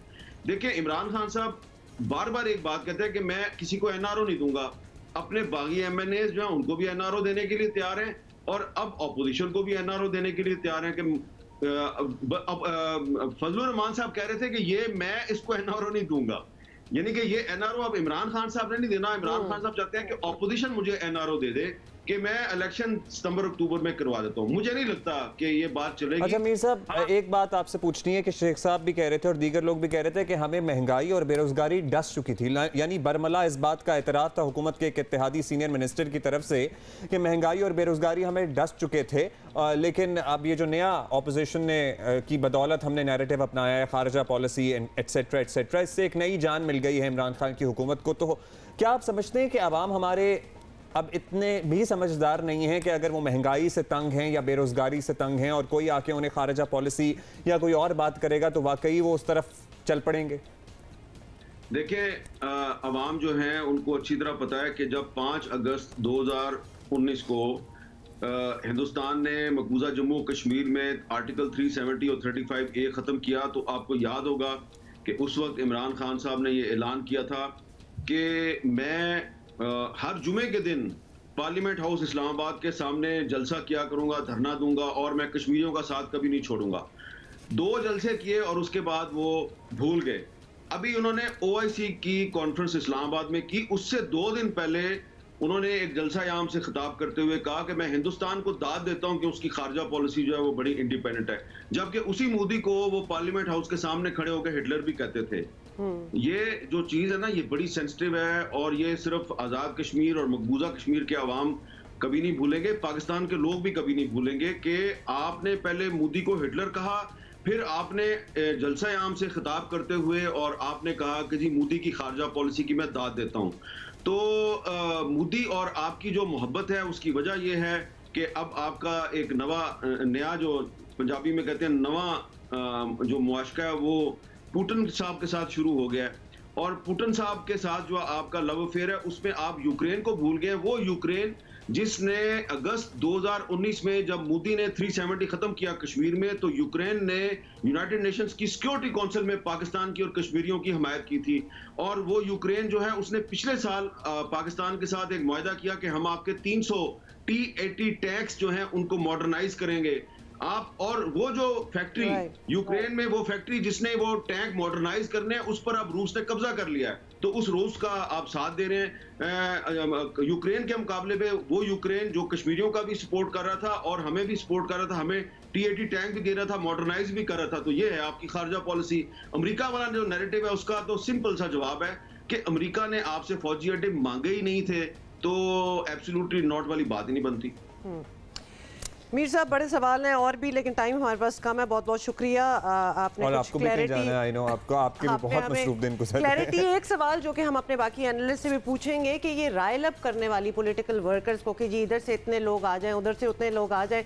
देखिए, इमरान खान साहब बार बार एक बात कहते हैं कि मैं किसी को एनआरओ नहीं दूंगा, अपने बागी एमएनएस जो है उनको भी एनआरओ देने के लिए तैयार हैं और अब ऑपोजिशन को भी एनआरओ देने के लिए तैयार हैं कि फजलुर रहमान साहब कह रहे थे कि ये मैं इसको एनआरओ नहीं दूंगा, यानी कि ये एनआरओ अब इमरान खान साहब ने नहीं देना। इमरान खान साहब चाहते हैं कि ऑपोजिशन मुझे एनआरओ दे दे कि मैं इलेक्शन सितंबर अक्टूबर में करवा देता हूं। मुझे नहीं लगता कि ये बात चलेगी। अच्छा मीर साहब, एक बात आपसे पूछनी है कि शेख साहब भी कह रहे थे और दीगर लोग भी कह रहे थे कि हमें महंगाई और बेरोजगारी डस चुकी थी, यानी बरमला इस बात का एतराफ़ था हुकूमत के एक इत्तेहादी सीनियर मिनिस्टर की तरफ से कि महंगाई और बेरोजगारी हमें डस चुके थे, लेकिन अब ये जो नया ऑपोजिशन ने की बदौलत हमने नैरेटिव अपनाया है, खारजा पॉलिसी एट्सेट्रा एट्सेट्रा, इससे एक नई जान मिल गई है इमरान खान की हुकूमत को। तो क्या आप समझते हैं कि अवाम हमारे अब इतने भी समझदार नहीं हैं कि अगर वो महंगाई से तंग हैं या बेरोजगारी से तंग हैं और कोई आके उन्हें खारजा पॉलिसी या कोई और बात करेगा तो वाकई वो उस तरफ चल पड़ेंगे? देखिए, अवाम जो हैं उनको अच्छी तरह पता है कि जब 5 अगस्त 2019 को हिंदुस्तान ने मकबूजा जम्मू कश्मीर में आर्टिकल 370 और 35A ख़त्म किया तो आपको याद होगा कि उस वक्त इमरान खान साहब ने ये ऐलान किया था कि मैं हर जुमे के दिन पार्लियामेंट हाउस इस्लामाबाद के सामने जलसा किया करूंगा, धरना दूंगा और मैं कश्मीरियों का साथ कभी नहीं छोड़ूंगा। 2 जलसे किए और उसके बाद वो भूल गए। अभी उन्होंने OIC की कॉन्फ्रेंस इस्लामाबाद में की, उससे 2 दिन पहले उन्होंने एक जलसा याम से खिताब करते हुए कहा कि मैं हिंदुस्तान को दाद देता हूं कि उसकी खारजा पॉलिसी जो है वो बड़ी इंडिपेंडेंट है, जबकि उसी मोदी को वो पार्लियामेंट हाउस के सामने खड़े होकर हिटलर भी कहते थे। ये जो चीज है ना, ये बड़ी सेंसिटिव है और ये सिर्फ आज़ाद कश्मीर और मकबूजा कश्मीर के अवाम कभी नहीं भूलेंगे, पाकिस्तान के लोग भी कभी नहीं भूलेंगे कि आपने पहले मोदी को हिटलर कहा, फिर आपने जलसा आम से खिताब करते हुए और आपने कहा कि जी मोदी की खारजा पॉलिसी की मैं दाद देता हूं। तो मोदी और आपकी जो मोहब्बत है उसकी वजह यह है कि अब आपका एक नया जो पंजाबी में कहते हैं नवा जो मुआशका है वो पुतिन साहब के साथ शुरू हो गया है, और पुतिन साहब के साथ जो आपका लव अफेयर है उसमें आप यूक्रेन को भूल गए। वो यूक्रेन जिसने अगस्त 2019 में जब मोदी ने 370 खत्म किया कश्मीर में, तो यूक्रेन ने यूनाइटेड नेशंस की सिक्योरिटी काउंसिल में पाकिस्तान की और कश्मीरियों की हिमायत की थी। और वो यूक्रेन जो है उसने पिछले साल पाकिस्तान के साथ एक मुआहदा किया कि हम आपके 300 T-80 टैंक्स जो हैं उनको मॉडर्नाइज करेंगे आप, और वो जो फैक्ट्री यूक्रेन में वो फैक्ट्री जिसने वो टैंक मॉडर्नाइज करने उस पर अब रूस ने कब्जा कर लिया है, तो उस रूस का आप साथ दे रहे हैं यूक्रेन के मुकाबले में। वो यूक्रेन जो कश्मीरियों का भी सपोर्ट कर रहा था और हमें भी सपोर्ट कर रहा था, हमें T-80 टैंक भी दे रहा था, मॉडर्नाइज भी कर रहा था। तो ये है आपकी खारजा पॉलिसी। अमेरिका वाला जो नैरेटिव है उसका तो सिंपल सा जवाब है कि अमेरिका ने आपसे फौजी अड्डे मांगे ही नहीं थे, तो एब्सोल्युटली नॉट वाली बात ही नहीं बनती। मीर साहब, बड़े सवाल हैं और भी, लेकिन टाइम हमारे पास कम है। बहुत बहुत शुक्रिया आपने और कुछ आपको क्लैरिटी, आई नो आपके भी बहुत मसरूफ दिन गुजरे। क्लैरिटी एक सवाल जो कि हम अपने बाकी एनालिस्ट से भी पूछेंगे कि ये राइल अप करने वाली पॉलिटिकल वर्कर्स को कि जी इधर से इतने लोग आ जाएं, उधर से उतने लोग आ जाएं,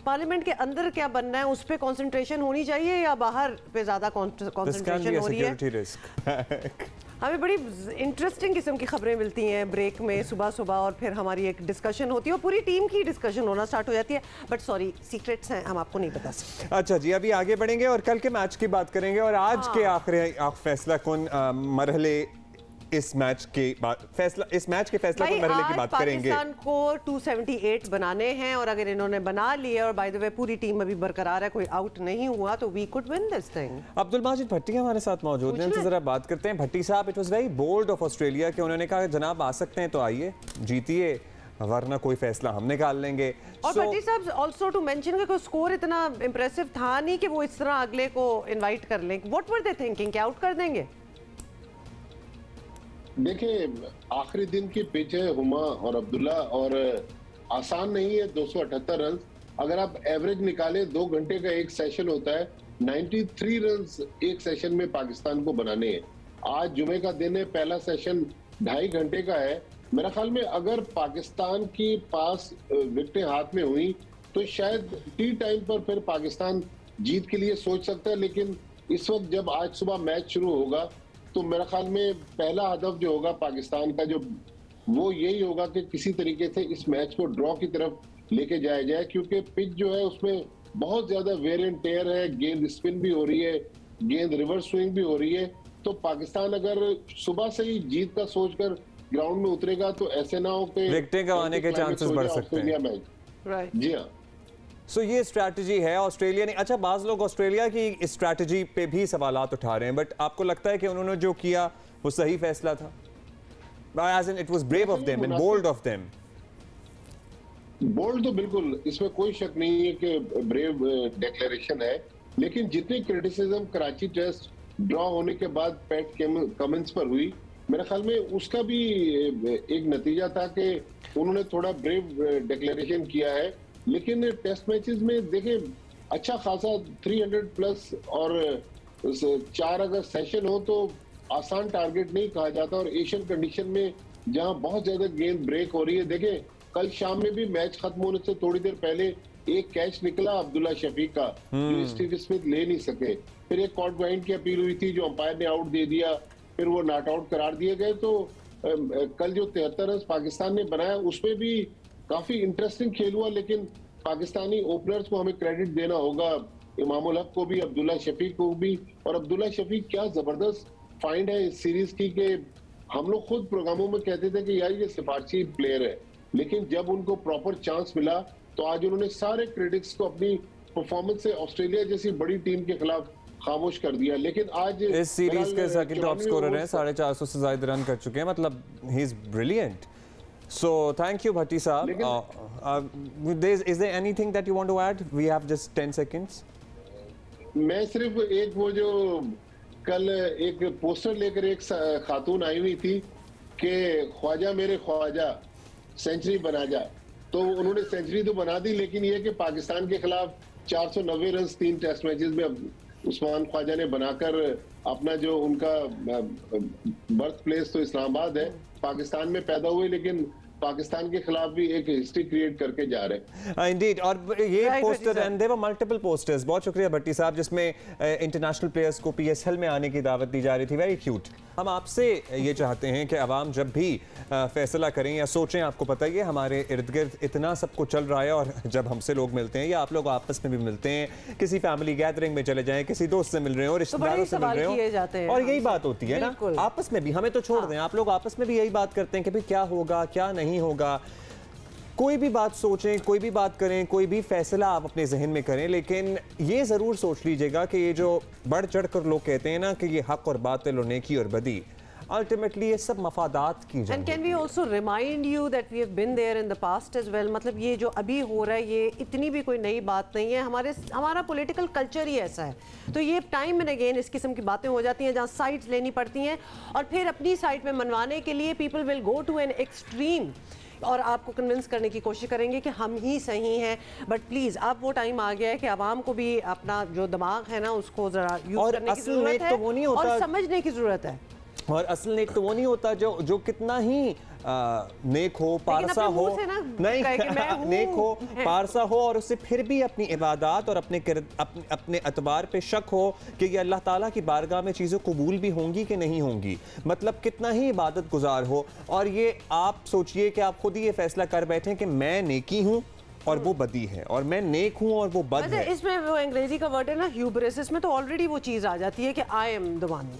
पार्लियामेंट के अंदर क्या बनना है उस पर कॉन्सेंट्रेशन होनी चाहिए या बाहर पे ज़्यादा कॉन्सेंट्रेशन हो रही है? हमें बड़ी इंटरेस्टिंग किस्म की खबरें मिलती हैं ब्रेक में सुबह सुबह, और फिर हमारी एक डिस्कशन होती है और पूरी टीम की डिस्कशन होना स्टार्ट हो जाती है। बट सॉरी, सीक्रेट्स हैं, हम आपको नहीं बता सकते। अच्छा जी, अभी आगे बढ़ेंगे और कल के मैच की बात करेंगे और आज के आखिरी फैसला कौन मरहले इस मैच के फैसला को मरहले की बात करेंगे। पाकिस्तान को 278 बनाने हैं और अगर इन्होंने बना लिए और बाय द वे पूरी टीम अभी बरकरार है, कोई आउट नहीं हुआ, तो we could win this thing. Abdul Majid Bhatti हमारे साथ मौजूद हैं, उनसे जरा बात करते हैं। भट्टी साहब, it was very bold of Australia कि उन्होंने कहा जनाब आ सकते हैं तो आइए जीतिए, वरना कोई फैसला हम निकाल लेंगे। और भट्टी साहब ऑल्सो टू मेंशन कि स्कोर इतना इंप्रेसिव था नहीं कि वो इस तरह अगले को इनवाइट कर लें। व्हाट वर दे थिंकिंग, क्या आउट कर देंगे? देखिए, आखिरी दिन की पिच है हुमा और अब्दुल्ला, और आसान नहीं है 278 रन। अगर आप एवरेज निकाले 2 घंटे का एक सेशन होता है, 93 रन एक सेशन में पाकिस्तान को बनाने हैं। आज जुमे का दिन है, पहला सेशन 2.5 घंटे का है। मेरा ख्याल में अगर पाकिस्तान के पास विकेटें हाथ में हुई तो शायद टी टाइम पर फिर पाकिस्तान जीत के लिए सोच सकता है। लेकिन इस वक्त जब आज सुबह मैच शुरू होगा तो मेरे ख्याल में पहला हदफ जो होगा पाकिस्तान का जो वो यही होगा कि किसी तरीके से इस मैच को ड्रॉ की तरफ लेके जाया जाए, क्योंकि पिच जो है उसमें बहुत ज्यादा वेयर एंड टेयर है, गेंद स्पिन भी हो रही है, गेंद रिवर्स स्विंग भी हो रही है। तो पाकिस्तान अगर सुबह से ही जीत का सोचकर ग्राउंड में उतरेगा तो ऐसे ना हो कि विकेटें गंवाने के चांसेस बढ़ सकते हैं। राइट, जी हाँ। सो ये स्ट्रैटेजी है ऑस्ट्रेलिया ने। अच्छा, बाज लोग ऑस्ट्रेलिया की इस स्ट्रैटेजी पे भी सवालात उठा रहे हैं, बट आपको लगता है कि उन्होंने जो किया वो सही फैसला था? As in, it was brave of them and bold of them. Bold तो बिल्कुल, इसमें कोई शक नहीं है कि ब्रेव डिक्लेरेशन है, लेकिन जितनी क्रिटिसिज्म कराची टेस्ट ड्रॉ होने के बाद पैट कमिंस पर हुई, मेरे ख्याल में उसका भी एक नतीजा था कि उन्होंने थोड़ा ब्रेव डिक्लेरेशन किया है। लेकिन टेस्ट मैचेस में देखें अच्छा खासा 300 प्लस और 4 अगर सेशन हो तो आसान टारगेट नहीं कहा जाता, और एशियन कंडीशन में जहां बहुत ज्यादा गेंद ब्रेक हो रही है। देखें कल शाम में भी मैच खत्म होने से थोड़ी देर पहले एक कैच निकला अब्दुल्ला शफीक का जो स्टीव स्मिथ ले नहीं सके, फिर एक कॉर्ट वाइंड की अपील हुई थी जो अंपायर ने आउट दे दिया, फिर वो नॉट आउट करार दिए गए। तो कल जो 73 रन पाकिस्तान ने बनाया उसमें भी काफी इंटरेस्टिंग खेल हुआ, लेकिन पाकिस्तानी ओपनर्स को हमें क्रेडिट देना होगा, इमामुल हक को भी, अब्दुल्ला शफीक को भी। और अब्दुल्ला शफीक क्या जबरदस्त फाइंड है इस सीरीज की कि हम लोग खुद प्रोग्रामों में कहते थे कि यार ये सिफारशी प्लेयर है, लेकिन जब उनको प्रॉपर चांस मिला तो आज उन्होंने सारे क्रिटिक्स को अपनी परफॉर्मेंस से ऑस्ट्रेलिया जैसी बड़ी टीम के खिलाफ खामोश कर दिया। लेकिन आज इस सीरीज के सेकंड टॉप स्कोरर हैं, 450 से ज्यादा रन कर चुके हैं, मतलब he is brilliant. So thank you Bhatti साहब। Is there anything that you want to add? We have just 10 seconds. मैं सिर्फ एक वो जो कल एक पोस्टर लेकर एक खातून आई हुई थी कि ख्वाजा मेरे ख्वाजा सेंचुरी बना जा, तो उन्होंने सेंचुरी तो बना दी, लेकिन ये कि पाकिस्तान के खिलाफ 490 रन 3 टेस्ट मैचेस में उस्मान ख्वाजा ने बनाकर अपना जो उनका बर्थ प्लेस तो इस्लामाबाद है, पाकिस्तान में पैदा हुए, लेकिन पाकिस्तान के खिलाफ भी एक हिस्ट्री क्रिएट करके जा रहे हैं। इंडीड, और ये poster and there were multiple posters, बहुत शुक्रिया भट्टी साहब, जिसमें इंटरनेशनल प्लेयर्स को पीएसएल में आने की दावत दी जा रही थी। Very cute. हम आपसे ये चाहते हैं कि अवाम जब भी फैसला करें या सोचें, आपको पता ही है हमारे इर्द गिर्द इतना सब कुछ चल रहा है, और जब हमसे लोग मिलते हैं या आप लोग आपस में भी मिलते हैं, किसी फैमिली गैदरिंग में चले जाएं, किसी दोस्त से मिल रहे हो, रिश्तेदारों से मिल रहे हो, और यही बात होती है ना आपस में भी। हमें तो छोड़ दें, आप लोग आपस में भी यही बात करते हैं कि भाई क्या होगा क्या नहीं होगा। कोई भी बात सोचें, कोई भी बात करें, कोई भी फैसला आप अपने जहन में करें, लेकिन ये ज़रूर सोच लीजिएगा कि ये जो बढ़ चढ़ कर लोग कहते हैं ना कि ये हक और बातिल और नेकी और बदी, अल्टीमेटली ये सब मफादात की जंग। And can we also remind you that we have been there in the past as well. मतलब ये जो अभी हो रहा है ये इतनी भी कोई नई बात नहीं है, हमारा पॉलिटिकल कल्चर ही ऐसा है। तो ये टाइम एंड अगेन इस किस्म की बातें हो जाती हैं जहाँ साइड्स लेनी पड़ती हैं, और फिर अपनी साइड में मनवाने के लिए people will go to an extreme और आपको कन्विंस करने की कोशिश करेंगे कि हम ही सही हैं। बट प्लीज़ अब वो टाइम आ गया है कि आवाम को भी अपना जो दिमाग है ना उसको ज़रा यूज़ करने की ज़रूरत है और समझने की ज़रूरत है। और असल नेक तो वो नहीं होता जो कितना ही नेक हो, पारसा हो, नहीं नेक हो, पारसा हो, और उससे फिर भी अपनी इबादत और अपने अतबार पे शक हो कि ये अल्लाह ताला की बारगाह में चीज़ें कबूल भी होंगी कि नहीं होंगी। मतलब कितना ही इबादत गुजार हो, और ये आप सोचिए कि आप खुद ही ये फैसला कर बैठे कि मैं नेकी हूँ और वो बदी है, और मैं नेक हूँ और वो बद है। इसमें वो अंग्रेजी का वर्ड है ना ह्यूब्रिस, इसमें तो ऑलरेडी वो चीज़ आ जाती है कि I am the one,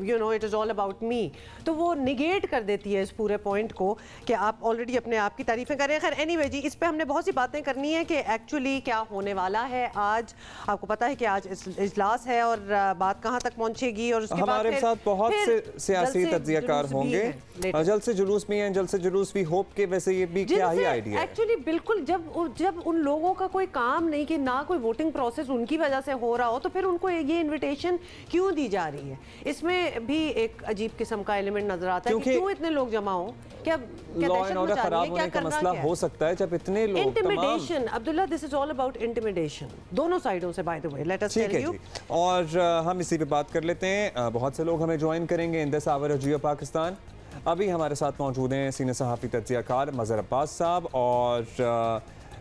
you know it is all about me. तो वो निगेट कर देती है इस पूरे पॉइंट को कि आप ऑलरेडी अपने आप की तारीफ़ें करें। खैर एनीवे जी, इस पे हमने बहुत सी बातें करनी है कि एक्चुअली क्या होने वाला है आज। आपको पता है कि आज इजलास है और बात कहाँ तक पहुँचेगी, और उसके हमारे साथ बहुत से सियासी तज्जियाकार होंगे, जल्द से जुलूस भी हैं, जल्द से जुलूस भी होप के। वैसे ये भी क्या ही आइडिया है एक्चुअली, बिल्कुल जब उन लोगों का कोई काम नहीं कि ना कोई वोटिंग प्रोसेस उनकी वजह से हो रहा हो, तो फिर उनको ये इनविटेशन क्यों दी जा रही है। इसमें भी एक अजीब किस्म का एलिमेंट नजर आता है कि क्यों इतने लोग जमा हो। क्या लॉ एंड ऑर्डर खराब होने का मसला हो सकता है जब इतने लोग intimidation. Abdullah, this is all about intimidation दोनों साइडों से, by the way let us tell you. और हम इसी पे बात कर लेते हैं। बहुत से लोग हमें ज्वाइन करेंगे इन दिस आवर ऑफ जियो पाकिस्तान। अभी हमारे साथ मौजूद हैं सीनियर सहाफ़ी तज्जियाकार मज़हर अब्बास साहब, और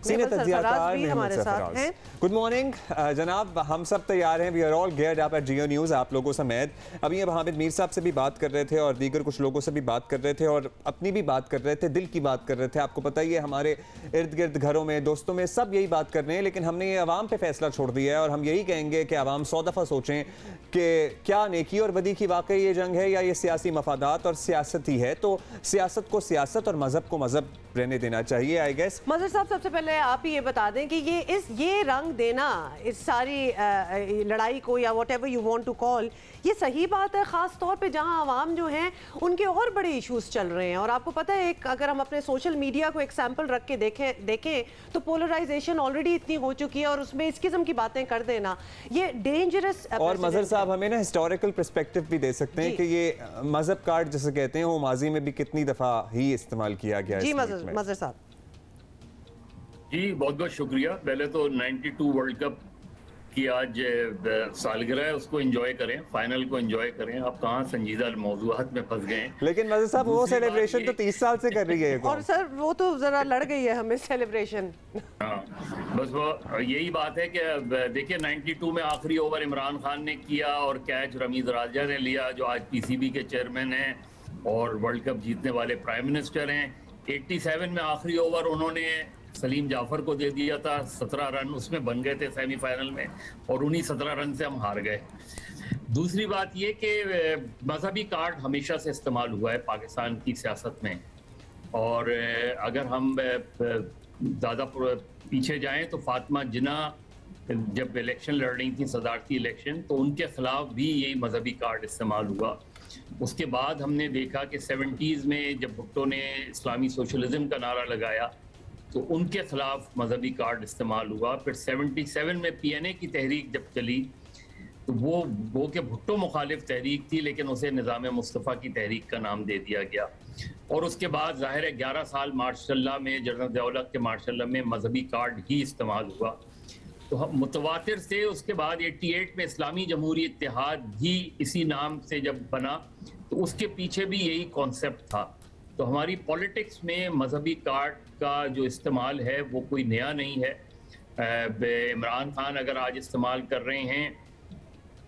सीनियर तज्जियाकार हमारे साथ हैं। गुड मॉर्निंग जनाब, हम सब तैयार हैं, we are all geared up at Geo News, आप लोगों समेत। अभी अब हामिद मीर साहब से भी बात कर रहे थे और दीगर कुछ लोगों से भी बात कर रहे थे और अपनी भी बात कर रहे थे, दिल की बात कर रहे थे। आपको पता ही है हमारे इर्द गिर्द घरों में, दोस्तों में सब यही बात कर रहे हैं, लेकिन हमने ये अवाम पे फैसला छोड़ दिया है और हम यही कहेंगे कि अवाम 100 दफ़ा सोचें कि क्या नेकी और बदी की वाकई ये जंग है या ये सियासी मफादात और सियासत ही है। तो सियासत को सियासत और मजहब को मजहब रहने देना चाहिए। आई गेस मजहर साहब, सबसे पहले आप ही ये बता दें कि ये रंग देना इस सारी लड़ाई को या whatever you want to call, ये सही बात है, खास तौर पे जहां आवाम जो हैं उनके और बड़े इश्यूज चल रहे हैं। और आपको पता है अगर हम अपने सोशल मीडिया को एक सैंपल रख के देखें तो पोलराइजेशन ऑलरेडी इतनी हो चुकी है और उसमें इस किस्म की बातें कर देना ये डेंजरस। और मजहर साहब हमें ना हिस्टोरिकल पर्सपेक्टिव भी दे सकते हैं कि ये मजहब कार्ड जिसे कहते हैं वो माजी में भी कितनी दफा ही इस्तेमाल किया गया है। जी मजहर साहब जी, बहुत बहुत शुक्रिया। पहले तो 92 वर्ल्ड कप की आज सालगिरह है, उसको एंजॉय करें, फाइनल को एंजॉय करें। आप कहाँ संजीदा मौजूआत में फंस गए। लेकिन मजहर साहब वो सेलिब्रेशन तो 30 साल से कर रही है और सर वो तो जरा लड़ गई है हमें सेलिब्रेशन। हाँ, बस वो यही बात है कि देखिए 92 में आखिरी ओवर इमरान खान ने किया और कैच रमीज राजा ने लिया, जो आज पीसीबी के चेयरमैन हैं और वर्ल्ड कप जीतने वाले प्राइम मिनिस्टर हैं। 87 में आखिरी ओवर उन्होंने सलीम जाफर को दे दिया था, 17 रन उसमें बन गए थे सेमीफाइनल में और उन्हीं 17 रन से हम हार गए। दूसरी बात ये कि मजहबी कार्ड हमेशा से इस्तेमाल हुआ है पाकिस्तान की सियासत में। और अगर हम ज़्यादा पीछे जाएं तो फातिमा जिन्ना जब इलेक्शन लड़ रही थी, सदारती इलेक्शन, तो उनके खिलाफ भी यही मजहबी कार्ड इस्तेमाल हुआ। उसके बाद हमने देखा कि 70s में जब भुट्टो ने इस्लामी सोशलिज्म का नारा लगाया तो उनके खिलाफ मजहबी कार्ड इस्तेमाल हुआ। फिर 77 में PNA की तहरीक जब चली तो वो के भुट्टो मुखालिफ तहरीक थी, लेकिन उसे निज़ाम मुस्तफ़ा की तहरीक का नाम दे दिया गया। और उसके बाद ज़ाहिर है 11 साल मार्शल्ला में, जनरल ज़िया-उल-हक़ के मार्शल्ला में मजहबी कार्ड ही इस्तेमाल हुआ। तो हम मुतवातिर से उसके बाद 88 में इस्लामी जमहूरी इत्तेहाद भी इसी नाम से जब बना तो उसके पीछे भी यही कॉन्सेप्ट था। तो हमारी पॉलिटिक्स में मजहबी कार्ड का जो इस्तेमाल है वो कोई नया नहीं है। इमरान खान अगर आज इस्तेमाल कर रहे हैं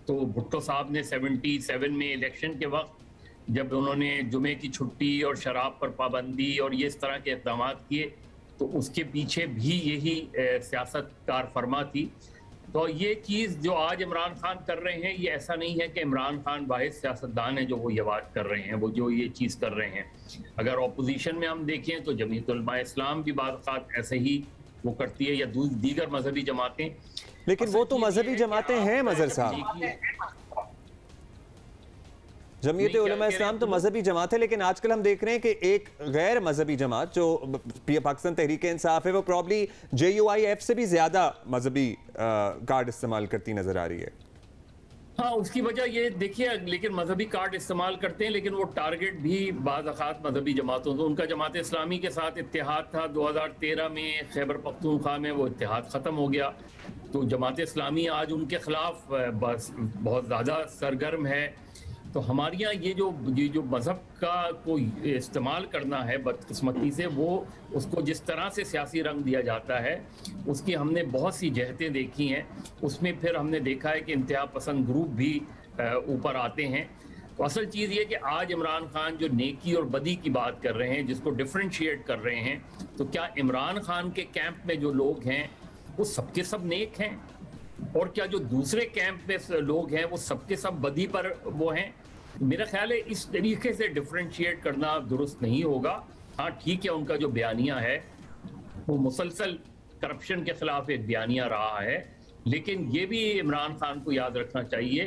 तो भुट्टो साहब ने 77 में इलेक्शन के वक्त जब उन्होंने जुमे की छुट्टी और शराब पर पाबंदी और ये इस तरह के इक़दाम किए तो उसके पीछे भी यही सियासत कार फरमा थी। तो ये चीज़ जो आज इमरान खान कर रहे हैं, ये ऐसा नहीं है कि इमरान खान वाहिद सियासतदान है जो वो ये बात कर रहे हैं, वो जो ये चीज़ कर रहे हैं। अगर ऑपोजिशन में हम देखें तो जमीयत उलमा इस्लाम भी बात ऐसे ही वो करती है या दीगर मजहबी जमातें। लेकिन वो तो मजहबी जमातें हैं मजहर साहब, जमीयत उलमा इस्लाम तो मजहबी जमात है, लेकिन आजकल हम देख रहे हैं कि एक गैर मजहबी जमात जो पाकिस्तान तहरीक इंसाफ है वो प्रॉब्ली JUIF से भी ज्यादा मजहबी कार्ड इस्तेमाल करती नजर आ रही है। हाँ, उसकी वजह ये देखिए, लेकिन मजहबी कार्ड इस्तेमाल करते हैं लेकिन वो टारगेट भी बाज़ औक़ात मजहबी जमातों तो उनका जमात इस्लामी के साथ इत्तेहाद था 2013 में, खैबर पख्तूनख्वा में वो इत्तेहाद ख़त्म हो गया। तो जमात इस्लामी आज उनके ख़िलाफ़ बस बहुत ज़्यादा सरगर्म है। तो हमारे यहाँ ये जो मज़हब का कोई इस्तेमाल करना है बदकिस्मती से, वो उसको जिस तरह से सियासी रंग दिया जाता है उसकी हमने बहुत सी जहतें देखी हैं। उसमें फिर हमने देखा है कि इंतहा पसंद ग्रुप भी ऊपर आते हैं। तो असल चीज़ ये कि आज इमरान खान जो नेकी और बदी की बात कर रहे हैं, जिसको डिफ्रेंशिएट कर रहे हैं, तो क्या इमरान खान के कैंप में जो लोग हैं वो सबके सब नेक हैं? और क्या जो दूसरे कैंप में लोग हैं वो सबके सब बदी पर वो हैं? मेरा ख्याल है इस तरीके से डिफ्रेंशिएट करना दुरुस्त नहीं होगा। हाँ ठीक है, उनका जो बयानिया है वो मुसलसल करप्शन के खिलाफ एक बयानिया रहा है, लेकिन ये भी इमरान खान को याद रखना चाहिए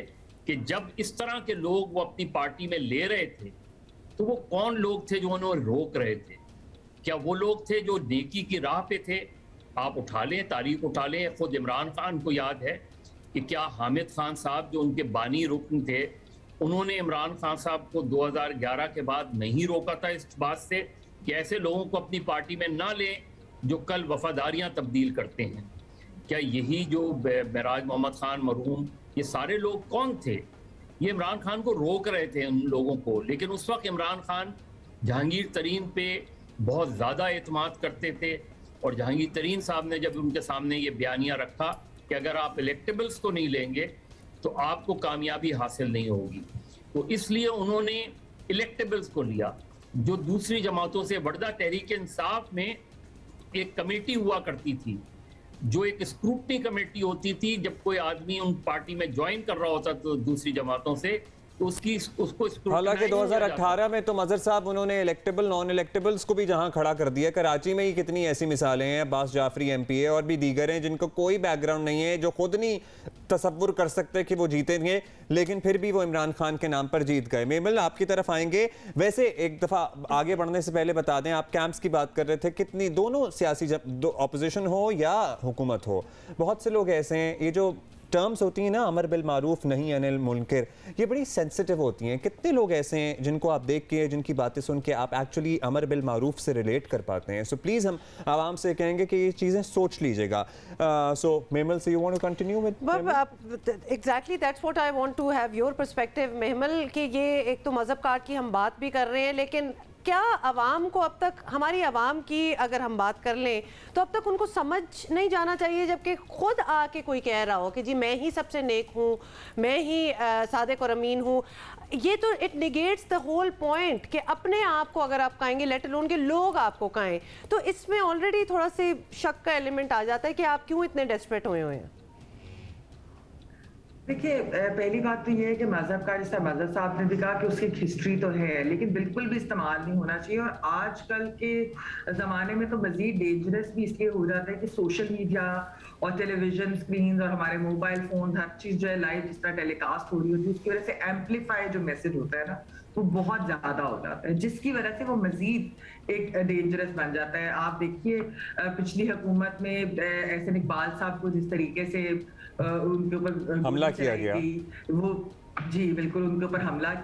कि जब इस तरह के लोग वो अपनी पार्टी में ले रहे थे तो वो कौन लोग थे जो उन्हें रोक रहे थे? क्या वो लोग थे जो नेकी की राह पे थे? आप उठा लें, तारीख उठा लें, खुद इमरान खान को याद है कि क्या हामिद खान साहब जो उनके बानी रुकन थे, उन्होंने इमरान खान साहब को 2011 के बाद नहीं रोका था इस बात से कि ऐसे लोगों को अपनी पार्टी में ना लें जो कल वफादारियां तब्दील करते हैं? क्या यही जो मेराज मोहम्मद खान मरहूम, ये सारे लोग कौन थे? ये इमरान खान को रोक रहे थे उन लोगों को। लेकिन उस वक्त इमरान खान जहांगीर तरीन पे बहुत ज़्यादा एतमाद करते थे, और जहांगीर तरीन साहब ने जब उनके सामने ये बयानिया रखा कि अगर आप इलेक्टेबल्स को नहीं लेंगे तो आपको कामयाबी हासिल नहीं होगी, तो इसलिए उन्होंने इलेक्टेबल्स को लिया। जो दूसरी जमातों से वर्दा तहरीक इंसाफ में एक कमेटी हुआ करती थी, जो एक स्क्रूटनी कमेटी होती थी, जब कोई आदमी उन पार्टी में ज्वाइन कर रहा होता तो दूसरी जमातों से, तो उसको हालांकि 2018 में तो मजहर साहब उन्होंने इलेक्टेबल नॉन इलेक्टेबल्स को भी जहां खड़ा कर दिया। कराची में ही कितनी ऐसी मिसालें हैं, अब्बास जाफरी MP है और भी दीगर हैं जिनको कोई बैकग्राउंड नहीं है, जो खुद नहीं तसव्वुर कर सकते कि वो जीतेंगे, लेकिन फिर भी वो इमरान खान के नाम पर जीत गए। मेमल आपकी तरफ आएंगे। वैसे एक दफ़ा आगे बढ़ने से पहले बता दें, आप कैंप्स की बात कर रहे थे, कितनी दोनों सियासी ऑपोजिशन हो या हुकूमत हो, बहुत से लोग ऐसे हैं, ये जो टर्म्स होती हैं ना, अमर बिल मारूफ नहीं अनिल मुनकर, ये बड़ी सेंसिटिव होती हैं। कितने लोग ऐसे हैं जिनको आप देख के, जिनकी बातें सुन के आप एक्चुअली अमर बिल मारूफ से रिलेट कर पाते हैं? सो प्लीज़ हम आवाम से कहेंगे कि ये चीज़ें सोच लीजिएगा। सो मेमल, say you want to continue with? Exactly that's what I want to have your perspective मेमल, कि ये एक तो मजहब कार्ड की हम बात भी कर रहे हैं, लेकिन क्या आवाम को अब तक, हमारी आवाम की अगर हम बात कर लें तो अब तक उनको समझ नहीं जाना चाहिए, जबकि खुद आके कोई कह रहा हो कि जी मैं ही सबसे नेक हूँ, मैं ही सादिक और अमीन हूँ, ये तो it negates the whole point कि अपने आप को अगर आप कहेंगे, लेट अलोन के लोग आपको कहें, तो इसमें ऑलरेडी थोड़ा सा शक का एलिमेंट आ जाता है कि आप क्यों इतने डेस्परेट हुए हैं। देखिए, पहली बात तो ये है कि मजहब का, जिस तरह मजहब साहब ने भी कहा कि उसकी एक हिस्ट्री तो है, लेकिन बिल्कुल भी इस्तेमाल नहीं होना चाहिए। और आजकल के ज़माने में तो मज़ीद डेंजरस भी इसलिए हो जाता है कि सोशल मीडिया और टेलीविजन स्क्रीन और हमारे मोबाइल फोन, हर चीज़ जो है लाइव जिस तरह टेलीकास्ट हो रही होती है, उसकी वजह से एम्पलीफाई जो मैसेज होता है ना, वो बहुत ज़्यादा हो जाता है, जिसकी वजह से वो मज़ीद एक डेंजरस बन जाता है। आप देखिए, पिछली हुकूमत में एहसन इकबाल साहब को जिस तरीके से उनके ऊपर हमला किया गया, वो जी बिल्कुल उनके ऊपर हमला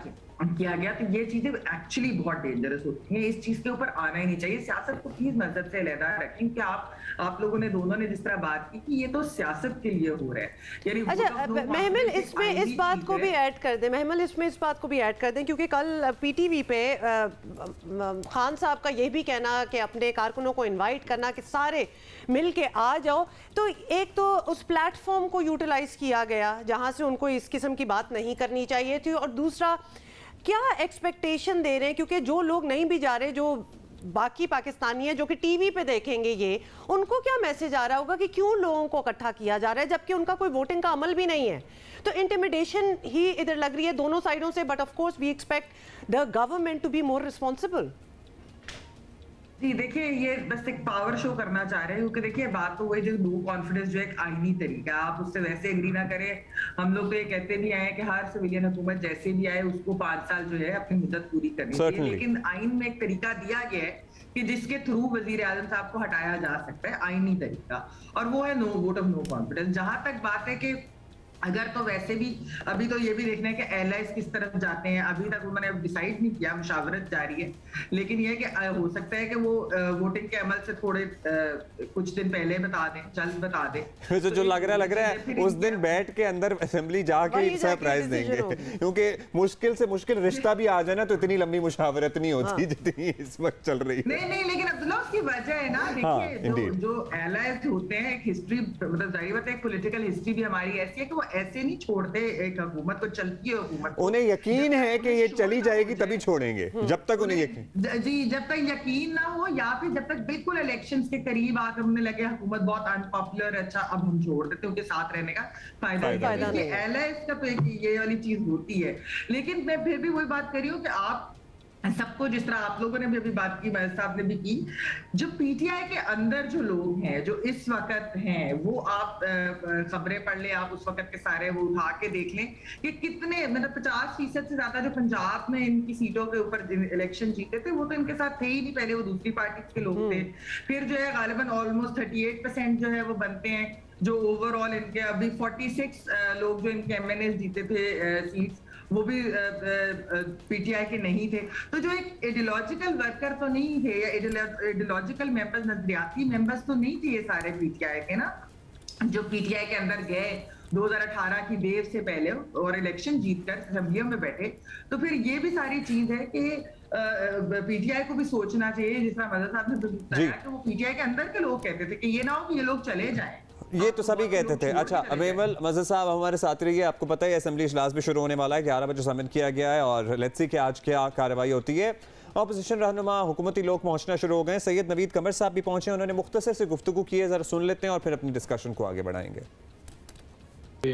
किया गया, तो ये चीजें एक्चुअली बहुत डेंजरस होती हैं। इस चीज के ऊपर आना ही नहीं चाहिए। सियासत को प्लीज मजहब से अलहदा रखें कि आप लोगों ने दोनों ने जिस तरह बात की कि ये तो सियासत के लिए हो रहा है, यानी अच्छा महमल इसमें इस बात को भी ऐड कर दें, महमल इसमें इस बात को भी ऐड कर दें, क्योंकि कल PTV पे खान साहब का ये भी कहना कि अपने कारकुनों को इन्वाइट करना कि सारे मिल के आ जाओ, तो एक तो उस प्लेटफॉर्म को यूटिलाइज किया गया जहाँ से उनको इस किस्म की बात नहीं करनी चाहिए थी, और दूसरा क्या एक्सपेक्टेशन दे रहे हैं, क्योंकि जो लोग नहीं भी जा रहे, जो बाकी पाकिस्तानी हैं जो कि टीवी पे देखेंगे, ये उनको क्या मैसेज आ रहा होगा कि क्यों लोगों को इकट्ठा किया जा रहा है जबकि उनका कोई वोटिंग का अमल भी नहीं है। तो इंटिमिडेशन ही इधर लग रही है दोनों साइडों से, but of course we expect the government to be more responsible. जी देखिए, ये बस एक पावर शो करना चाह रहे हैं, क्योंकि देखिए बात तो वही जो नो कॉन्फिडेंस जो एक आईनी तरीका है, आप उससे वैसे एग्री ना करें। हम लोग तो ये कहते भी आए कि हर सिविलियन हुकूमत जैसे भी आए उसको 5 साल जो है अपनी मुद्दत पूरी करनी चाहिए, लेकिन आइन में एक तरीका दिया गया है कि जिसके थ्रू वजीर आजम साहब को हटाया जा सकता है, आईनी तरीका, और वो है no vote of no confidence. जहां तक बात है कि अगर तो वैसे भी अभी तो ये भी देखना है कि एलाइज किस तरफ जाते हैं, अभी तक उन्होंने डिसाइड नहीं किया, मुशावरत जारी है, लेकिन ये कि हो सकता है कि वो वोटिंग के अमल से थोड़े कुछ दिन पहले बता दें, जल्द बता दें। तो जो लग रहा है उस दिन बैठ के अंदर असेंबली जाके सरप्राइज देंगे, क्योंकि मुश्किल से मुश्किल रिश्ता भी आ जाए ना तो इतनी लंबी मुशावरत नहीं होती जितनी इस वक्त चल रही है। नहीं, लेकिन अब्दुल्ला उसकी वजह है ना, देखिए जो एलाइज होते हैं, एक हिस्ट्री, मतलब जाहिर बात है एक पॉलिटिकल हिस्ट्री भी हमारी ऐसी है कि वो ऐसे नहीं छोड़ते एक हुकूमत को, चलती है हुकूमत, उन्हें यकीन है कि ये चली जाएगी तभी छोड़ेंगे, जब तक उन्हें यकीन, जी जब तक यकीन ना हो, या फिर जब तक बिल्कुल इलेक्शंस के करीब आकर उन्हें लगे हुकूमत बहुत अनपॉपुलर, अच्छा अब हम छोड़ देते, उनके साथ रहने का फायदा नहीं। एलाइज का तो एक ये वाली चीज होती है, लेकिन मैं फिर भी वही बात कर रही हूँ कि आप सबको, जिस तरह आप लोगों ने भी अभी बात की, महेश साहब ने भी की, जो पीटीआई के अंदर जो लोग हैं जो इस वक्त हैं, वो आप खबरें पढ़ लें, आप उस वक्त के सारे वो उठा के देख लें कि कितने, मतलब 50% से ज्यादा जो पंजाब में इनकी सीटों के ऊपर इलेक्शन जीते थे वो तो इनके साथ थे ही नहीं, पहले वो दूसरी पार्टी के लोग थे, फिर जो है गालिबन ऑलमोस्ट 38% जो है वो बनते हैं, जो ओवरऑल इनके अभी 46 लोग जो इनके MNAs जीते थे सीट्स, वो भी पीटीआई के नहीं थे। तो जो एक आइडियोलॉजिकल वर्कर तो नहीं थे, या आइडियोलॉजिकल मेंबर्स, नजरियाती मेंबर्स तो नहीं थे ये सारे पीटीआई के ना, जो पीटीआई के अंदर गए 2018 की वेव से पहले और इलेक्शन जीतकर असेंबलियों में बैठे। तो फिर ये भी सारी चीज है कि पीटीआई को भी सोचना चाहिए, जिस तरह मदद साहब ने बताया कि वो पीटीआई के अंदर के लोग कहते थे कि ये ना हो कि ये लोग चले जाएं। ये तो सभी कहते थे। अच्छा अवेमल मज़द साहब हमारे साथ रहिए। आपको पता है असेंबली इजलास भी शुरू होने वाला है, 11 बजे सबमिट किया गया है और लेट्स सी कि आज क्या कार्रवाई होती है। ऑपोजिशन रहनुमा हुकूमती लोग पहुंचना शुरू हो गए। सैयद नवीद कमर साहब भी पहुंचे, उन्होंने मुख्तसर से गुफ्तगू की है, ज़रा सुन लेते हैं और फिर अपनी डिस्कशन को आगे बढ़ाएंगे।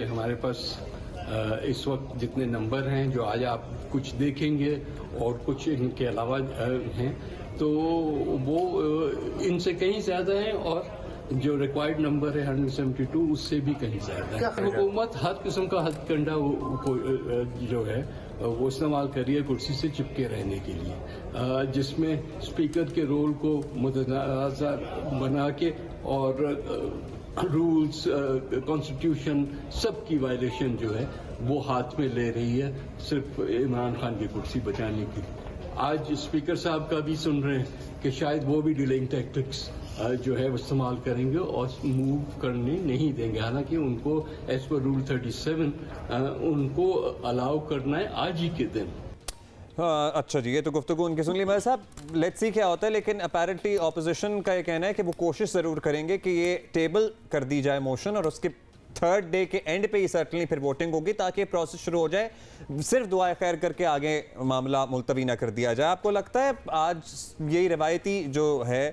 हमारे पास इस वक्त जितने नंबर हैं जो आज आप कुछ देखेंगे और कुछ इनके अलावा हैं तो वो इनसे कहीं ज़्यादा हैं और जो रिक्वायर्ड नंबर है 172 उससे भी कहीं ज़्यादा है। हुकूमत हर किस्म का हथकंडा जो है वो इस्तेमाल कर रही है कुर्सी से चिपके रहने के लिए, जिसमें स्पीकर के रोल को मुतनाज़ा बना के और रूल्स कॉन्स्टिट्यूशन सब की वायलेशन जो है वो हाथ में ले रही है सिर्फ इमरान खान की कुर्सी बचाने के लिए। आज स्पीकर साहब का भी सुन रहे हैं कि शायद वो भी डिलेइंग टैक्टिक्स जो है वो इस्तेमाल करेंगे और मूव करने नहीं देंगे, हालांकि उनको एज पर रूल 37 उनको अलाउ करना है आज ही के दिन। अच्छा जी, ये तो गुफ्तगू उनकी सुन ली। मैं साहब लेट्स सी क्या होता है, लेकिन अपेरेंटली ऑपोजिशन का ये कहना है कि वो कोशिश ज़रूर करेंगे कि ये टेबल कर दी जाए मोशन और उसके थर्ड डे के एंड पे ही सर्टनली फिर वोटिंग होगी ताकि प्रोसेस शुरू हो जाए, सिर्फ दुआ खैर करके आगे मामला मुलतवी ना कर दिया जाए। आपको लगता है आज यही रवायती जो है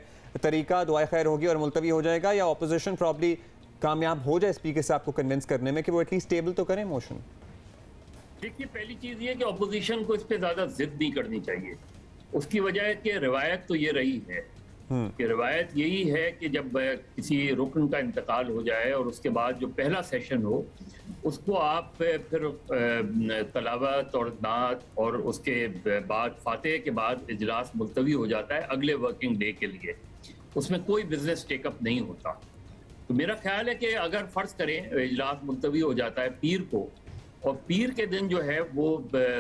तरीका दुआ खैर होगी और मुलतवी हो जाएगा, या ऑपोजिशन प्रॉब्ली कामयाब हो जाए स्पीकर साहब को कन्विंस करने में कि वो एटलीस्ट टेबल तो करें मोशन? देखिए, पहली चीज ये कि ऑपोजिशन को इस पे ज्यादा जिद नहीं करनी चाहिए। उसकी वजह है कि रिवायत तो ये रही है कि रिवायत यही है कि जब किसी रुकन का इंतकाल हो जाए और उसके बाद जो पहला सेशन हो उसको आप फिर तलावत और नात और उसके बाद फातिहा के बाद इजलास मुलतवी हो जाता है अगले वर्किंग डे के लिए, उसमें कोई बिजनेस टेकअप नहीं होता। तो मेरा ख्याल है कि अगर फर्ज करें इजलास मुलतवी हो जाता है पीर को और पीर के दिन जो है वो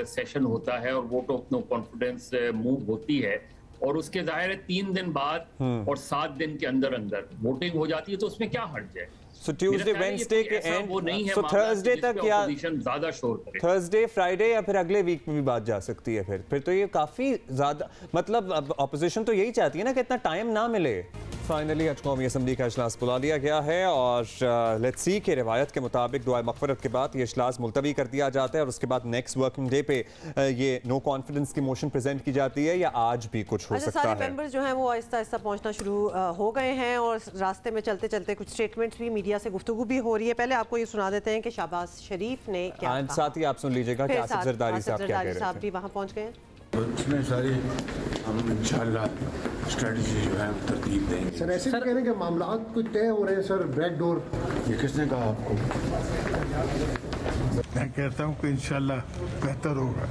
सेशन होता है और vote of no confidence move होती है और उसके जाहिर है 3 दिन बाद और 7 दिन के अंदर अंदर वोटिंग हो जाती है, तो उसमें क्या हर्ज है? सो ट्यूसडे वेडनेसडे के एंड वो नहीं है, सो थर्सडे तक या ज्यादा शोर करे, थर्सडे फ्राइडे या फिर अगले वीक में भी बात जा सकती है फिर तो ये काफी ज्यादा, मतलब ऑपोजिशन तो यही चाहती है ना कि इतना टाइम ना मिले। फाइनली आज कौमी असम्बली का इजलास बुला लिया गया है और लेट्स सी के रिवायत के मुताबिक दुआ मग़फ़िरत के बाद ये इजलास मुलतवी कर दिया जाता है और उसके बाद नेक्स्ट वर्किंग डे पे ये नो कॉन्फिडेंस की मोशन प्रेजेंट की जाती है या आज भी कुछ हो सकता है। सारे मेंबर्स जो हैं वो आहिस्ता आहिस्ता पहुंचना शुरू हो गए हैं और रास्ते में चलते चलते कुछ स्टेटमेंट्स भी मीडिया से गुफ्तगू भी हो रही है। पहले आपको ये सुना देते हैं कि शहबाज शरीफ ने क्या कहा। साथ ही आप सुन लीजिएगा कि आसिफ ज़रदारी साहब क्या कह रहे थे। भी वहाँ पहुँच गए हैं, उसमें सारी हम इंशाल्लाह स्ट्रेटजी जो है तरतीब देंगे। सर ऐसे कह रहे हैं कि मामला कुछ तय हो रहे हैं सर, बैक डोर। ये किसने कहा आपको? मैं कहता हूँ कि इंशाल्लाह बेहतर होगा।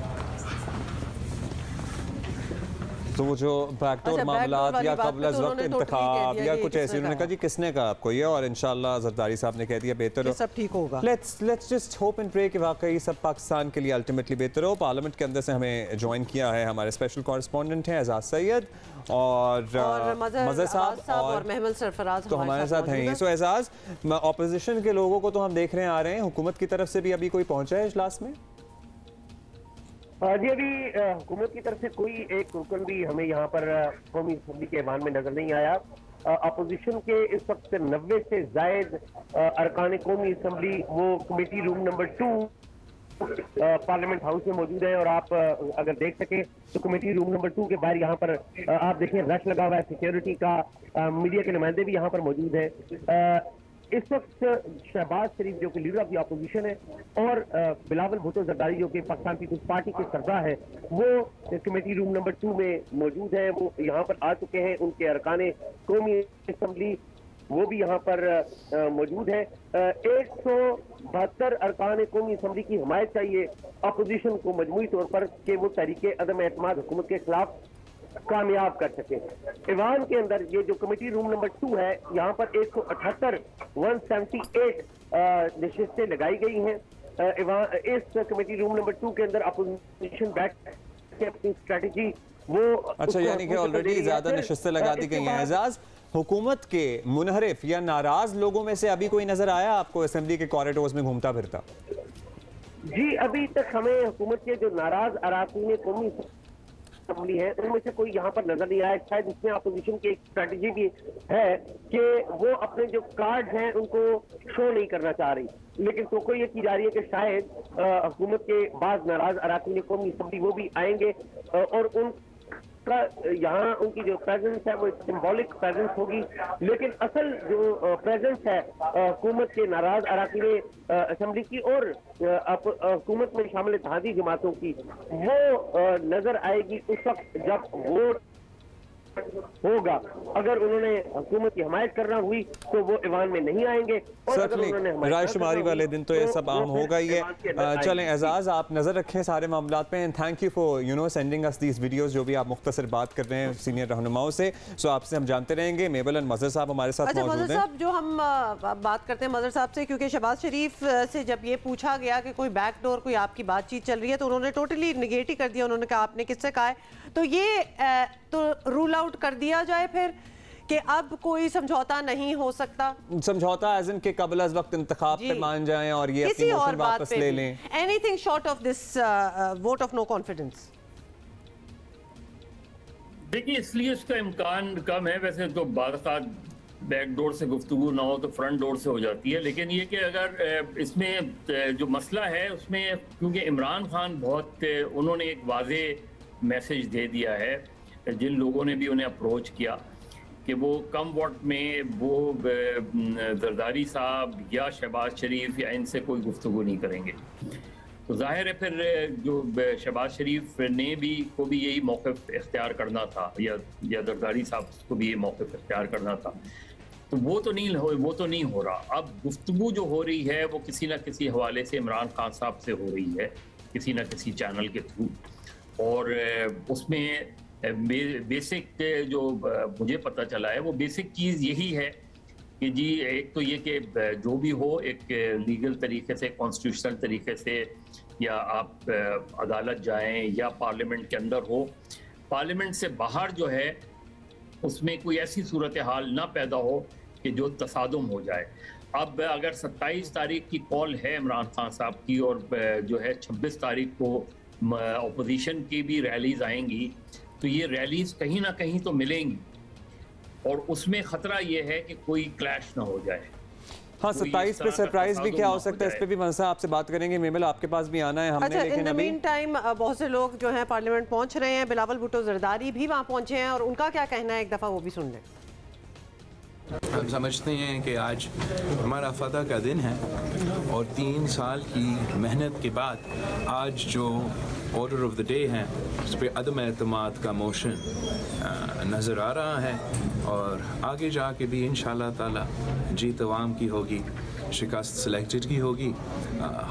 तो वो जो बैकडोर मामलात या कबल अज़ वक्त इंतखाब या कुछ ऐसे, उन्होंने कहा जी किसने कहा आपको ये, और इंशाल्लाह ज़रदारी साहब ने कह दिया बेहतर हो, सब ठीक होगा। Let's just hope and pray कि वाकई सब पाकिस्तान के लिए अल्टीमेटली बेहतर हो। पार्लियामेंट के अंदर से हमें ज्वाइन किया है हमारे स्पेशल कॉरेस्पॉन्डेंट हैं एजाज सैयद और मज़हर साहब और महमद सरफराज तो हमारे साथ हैं। सो एजाज, ऑपोजिशन के लोगों को तो हम देख रहे हैं आ रहे हैं, हुकूमत की तरफ से भी अभी कोई पहुंचा है इजलास में? जी अभी हुकूमत की तरफ से कोई एक रुकन भी हमें यहाँ पर कौमी असम्बली के ऐवान में नजर नहीं आया। अपोजिशन के इस वक्त 90 से जायद अरकान कौमी असम्बली वो committee room number 2 parliament house में मौजूद है और आप अगर देख सके तो कमेटी रूम नंबर 2 के बाहर यहाँ पर आप देखें रश लगा हुआ है सिक्योरिटी का, मीडिया के नुमाइंदे भी यहाँ पर मौजूद है। इस वक्त शहबाज शरीफ जो कि लीडर ऑफ द अपोजिशन है और बिलावल भुट्टो जरदारी जो कि पाकिस्तान पीपल्स पार्टी के सरदार है वो कमेटी रूम नंबर 2 में मौजूद है, वो यहाँ पर आ चुके हैं। उनके अरकान कौमी असम्बली वो भी यहाँ पर मौजूद है। 172 अरकान कौमी असम्बली की हिमायत चाहिए अपोजिशन को मजमूई तौर पर कि वो तहरीक अदम एतमाद हुकूमत के खिलाफ कामयाब कर सके। ईवान के अंदर ये जो कमेटी रूम नंबर 2 है यहाँ पर 178 नशिस्तें लगाई गई हैं। इस कमेटी रूम नंबर 2 के अंदर अपोजिशन बैठ के अपनी स्ट्रेटजी वो अच्छा, यानी कि ऑलरेडी ज्यादा नशिस्तें लगा दी गई हैं। एजाज, हुकूमत के मुनहरिफ या नाराज लोगों में से अभी कोई नजर आया आपको असेंबली के कॉरिडोर्स में घूमता फिरता? जी अभी तक हमें हुकूमत के जो नाराज अराकीन कौमी असम्बली है उनमें से कोई यहाँ पर नजर नहीं आया। शायद इसमें अपोजिशन की एक स्ट्रेटेजी भी है कि वो अपने जो कार्ड्स हैं उनको शो नहीं करना चाह रही, लेकिन तो ये की जा रही है कि शायद हुकूमत के बाद नाराज अराकीन कौमी असम्बली वो भी आएंगे और उनका यहाँ उनकी जो प्रेजेंस है वो एक सिंबॉलिक प्रेजेंस होगी, लेकिन असल जो प्रेजेंस है हुकूमत के नाराज अराकीन असम्बली की और हुकूमत में शामिल इत्तेहादी जमातों की, वो नजर आएगी उस वक्त जब वोट होगा। अगर उन्होंने हुकूमत की हमायत करना हुई तो वो ईवान में नहीं आएंगे, और अगर उन्होंने रायशुमारी वाले दिन तो ये सब आम होगा ही है। चलें एजाज, आप नजर रखें सारे मामलात पे, and thank you for sending us these videos जो भी आप मुख्तसर बात कर रहे हैं सीनियर रहनुमाओं से। सो आपसे हम जानते रहेंगे। मेबल एंड मजहर साहब हमारे साथ मौजूद हैं। मजहर साहब, जो हम बात करते हैं मजहर साहब से, क्योंकि शहबाज शरीफ से जब ये पूछा गया कि कोई बैकडोर कोई आपकी बातचीत चल रही है तो उन्होंने टोटली निगेट ही कर दिया। उन्होंने कहा आपने किससे कहा है, तो ये तो रूल आउट कर दिया जाए फिर कि अब कोई समझौता नहीं हो सकता। समझौता एज़ इन के कबल अज़ वक्त इंतखाब पे मान जाएं और ये अपनी मोशन वापस ले लें। Anything short of this vote of no confidence. देखिए, इसलिए इसका इम्कान कम है। वैसे तो बाद बैक डोर से गुफ्तगू ना हो तो फ्रंट डोर से हो जाती है, लेकिन ये कि अगर इसमें जो मसला है उसमें क्योंकि इमरान खान बहुत उन्होंने एक वाज़ेह मैसेज दे दिया है, जिन लोगों ने भी उन्हें अप्रोच किया कि वो कम वोट में वो जरदारी साहब या शहबाज शरीफ या इनसे कोई गुफ्तगू नहीं करेंगे। तो जाहिर है फिर जो शहबाज शरीफ ने को भी यही मौक़िफ़ इख्तियार करना था या जरदारी साहब को भी ये मौक़िफ़ इख्तियार करना था, तो वो तो नहीं हो रहा। अब गुफ्तगू जो हो रही है वो किसी न किसी हवाले से इमरान खान साहब से हो रही है, किसी न किसी चैनल के थ्रू, और उसमें बेसिक जो मुझे पता चला है वो बेसिक चीज़ यही है कि जी एक तो ये कि जो भी हो एक लीगल तरीके से, कॉन्स्टिट्यूशनल तरीके से, या आप अदालत जाएं या पार्लियामेंट के अंदर हो, पार्लियामेंट से बाहर जो है उसमें कोई ऐसी सूरत हाल ना पैदा हो कि जो तसादुम हो जाए। अब अगर 27 तारीख की कॉल है इमरान खान साहब की और जो है 26 तारीख को अपोजिशन की भी रैलीज आएंगी, तो ये रैलीज कहीं ना कहीं तो मिलेंगी और उसमें खतरा ये है कि कोई क्लैश ना हो जाए। हाँ, 27 पे सरप्राइज भी क्या हो सकता है, इस पे भी मनसा आपसे बात करेंगे। मेमल, आपके पास भी आना है हमने। अच्छा, लेकिन इन द मीन टाइम बहुत से लोग जो हैं पार्लियामेंट पहुंच रहे हैं। बिलावल भुट्टो जरदारी भी वहां पहुंचे हैं और उनका क्या कहना है, एक दफा वो भी सुन लें। हम समझते हैं कि आज हमारा फतह का दिन है और 3 साल की मेहनत के बाद आज जो ऑर्डर ऑफ द डे है उस पर अदम एतमाद का मोशन नज़र आ रहा है और आगे जाके भी इंशाल्लाह ताला जीत अवाम की होगी, शिकस्त सिलेक्टेड की होगी।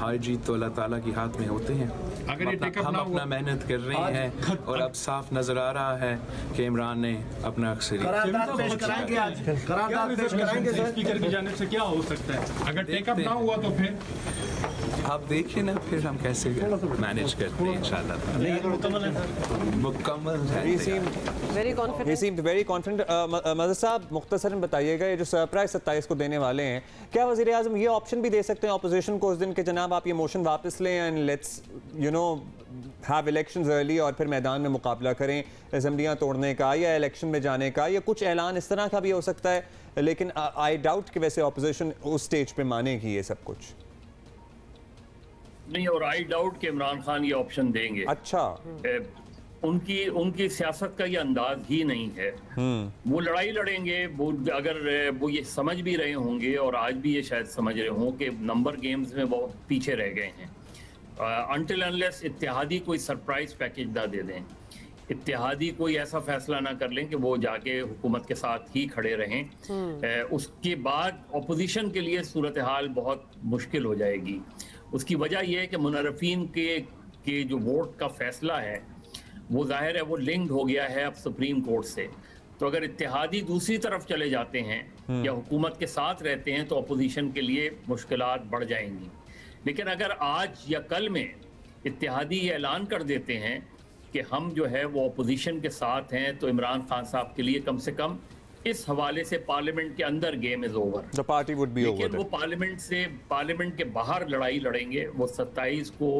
हार जीत तो अल्लाह ताला के हाथ में होते हैं। हम अपना मेहनत कर रहे हैं और अब साफ नजर आ रहा है कि इमरान ने अपना करारदाद पेश कराएंगे आज, करारदाद पेश कराएंगे स्पीकर की जानिब से, क्या हो सकता है अगर टेकअप ना हुआ तो फिर आप देखिए ना फिर हम कैसे मैनेज करते हैं इंशाल्लाह। मुकम्मल है। He seemed very confident. Mazhar साहब, मुख्तसरन बताइएगा, ये जो सरप्राइज 27 को देने वाले हैं, क्या वज़ीर आज़म ये ऑप्शन भी दे सकते हैं अपोजिशन को उस दिन के जनाब आप ये मोशन वापस लें and let's have elections early और फिर मैदान में मुकाबला करें असेंबलियाँ तोड़ने का या इलेक्शन में जाने का, या कुछ ऐलान इस तरह का भी हो सकता है? लेकिन आई डाउट कि वैसे अपोजिशन उस स्टेज पे मानेगी ये सब कुछ। नहीं, और आई डाउट कि इमरान खान ये ऑप्शन देंगे। अच्छा, उनकी सियासत का ये अंदाज ही नहीं है। वो लड़ाई लड़ेंगे, वो अगर वो ये समझ भी रहे होंगे और आज भी ये शायद समझ रहे हों कि नंबर गेम्स में बहुत पीछे रह गए हैं। अनटिल अनलेस इत्तेहादी कोई सरप्राइज पैकेज ना दे दें, इत्तेहादी कोई ऐसा फैसला ना कर लें कि वो जाके हुकूमत के साथ ही खड़े रहें, उसके बाद अपोजिशन के लिए सूरत हाल बहुत मुश्किल हो जाएगी। उसकी वजह यह है कि मुनर्रफीन के जो वोट का फैसला है वो जाहिर है वो लिंक्ड हो गया है अब सुप्रीम कोर्ट से। तो अगर इत्तेहादी दूसरी तरफ चले जाते हैं या हुकूमत के साथ रहते हैं तो अपोजिशन के लिए मुश्किलात बढ़ जाएंगी। लेकिन अगर आज या कल में इत्तेहादी ये ऐलान कर देते हैं कि हम जो है वो अपोजिशन के साथ हैं, तो इमरान खान साहब के लिए कम से कम इस हवाले से पार्लियामेंट के अंदर game is over. The party would be over. लेकिन वो पार्लियामेंट के बाहर लड़ाई लड़ेंगे। वो 27 को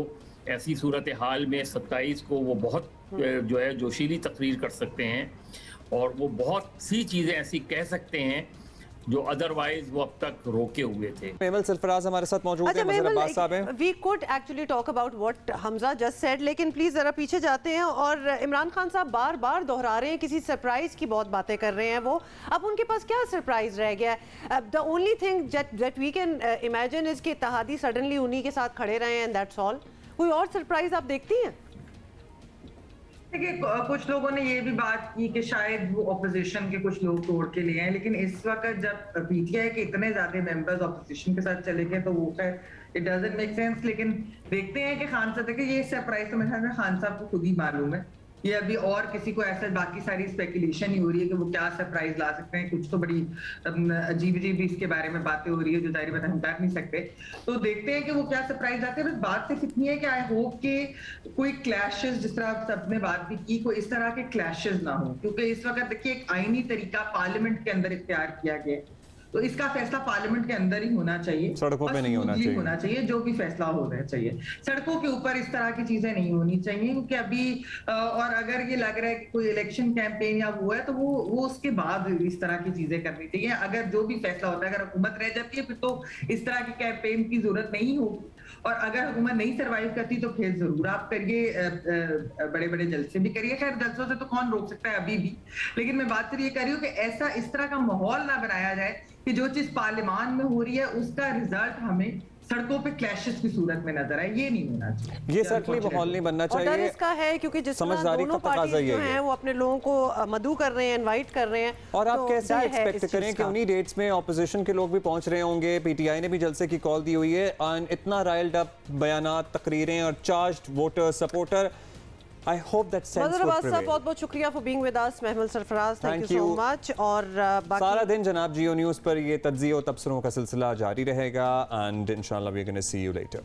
ऐसी सूरत हाल में 27 को वो बहुत जो है जोशीली तकरीर कर सकते हैं और वो बहुत सी चीज़ें ऐसी कह सकते हैं जो अदरवाइज वो अब तक रोके हुए थे। मेमल सरफराज हमारे साथ मौजूद हैं। मज़हर अब्बास साहब हैं। We could actually talk about what Hamza just said, लेकिन प्लीज जरा पीछे जाते हैं। और इमरान खान साहब बार बार दोहरा रहे हैं, किसी सरप्राइज की बहुत बातें कर रहे हैं वो। अब उनके पास क्या सरप्राइज रह गया है? The only thing that we can imagine is कि इत्तेहादी सडनली उन्हीं के साथ खड़े रहे एंड दैट्स ऑल। कोई और सरप्राइज आप देखती हैं? देखिए, कुछ लोगों ने ये भी बात की कि शायद वो ऑपोजिशन के कुछ लोग तोड़ के लिए हैं, लेकिन इस वक्त जब पीटीआई के इतने ज्यादा मेंबर्स ऑपोजिशन के साथ चले गए तो वो खैर इट डजंट मेक सेंस। लेकिन देखते हैं कि खान साहब, देखिए ये सरप्राइज तो मेरे ख्याल में खान साहब को खुद ही मालूम है। ये अभी और किसी को ऐसा, बाकी सारी स्पेकुलेशन ही हो रही है कि वो क्या सरप्राइज ला सकते हैं। कुछ तो बड़ी अजीब अजीब इसके बारे में बातें हो रही है जो जाहिर बात हम कर नहीं सकते। तो देखते हैं कि वो क्या सरप्राइज लाते हैं। बस बात सिर्फ इतनी है कि आई होप कि कोई क्लैशेस, जिस तरह आप सबने बात भी की, कोई इस तरह के क्लैशेस ना हो, क्योंकि इस वक्त देखिए एक आईनी तरीका पार्लियामेंट के अंदर इख्तियार किया गया, तो इसका फैसला पार्लियामेंट के अंदर ही होना चाहिए, सड़कों पे नहीं होना चाहिए। जो भी फैसला होना चाहिए सड़कों के ऊपर इस तरह की चीजें नहीं होनी चाहिए, क्योंकि अभी और अगर ये लग रहा है कि कोई इलेक्शन कैंपेन या वो है तो वो उसके बाद इस तरह की चीजें करनी चाहिए। अगर जो भी फैसला होता है, अगर हुकूमत रह जाती है फिर तो इस तरह की कैंपेन की जरूरत नहीं होगी, और अगर हुकूमत नहीं सर्वाइव करती तो फिर जरूर आप करिए, बड़े बड़े जलसे भी करिए। खैर जलसों से तो कौन रोक सकता है अभी भी, लेकिन मैं बात सिर्फ ये कर रही हूँ कि ऐसा इस तरह का माहौल ना बनाया जाए कि जो चीज पार्लियामान में हो रही है उसका रिजल्ट हमें सड़कों पे क्लैशेस की सूरत में नजर आए। ये नहीं होना चाहिए, ये सर्टनली माहौल नहीं बनना चाहिए। और डर इसका है क्योंकि जिस तरह दोनों पार्टी जो हैं वो अपने लोगों को मदऊ कर रहे हैं, इनवाइट कर रहे हैं, और आप कैसे एक्सपेक्ट करें कि उन्हीं डेट्स में ऑपोजिशन के लोग भी पहुंच रहे होंगे। पीटीआई ने भी जलसे की कॉल दी हुई है, इतना राइल्ड अप बयानात, तकरीरें और charged voter supporter. I hope that sense would prevail. बहुत-बहुत शुक्रिया for being with us, महमल Sarfaraz, thank you so much। और सारा दिन जनाब जियो न्यूज़ पर ये तज्ज़िया और तबसरों का सिलसिला जारी रहेगा, and inshallah we're going to see you later.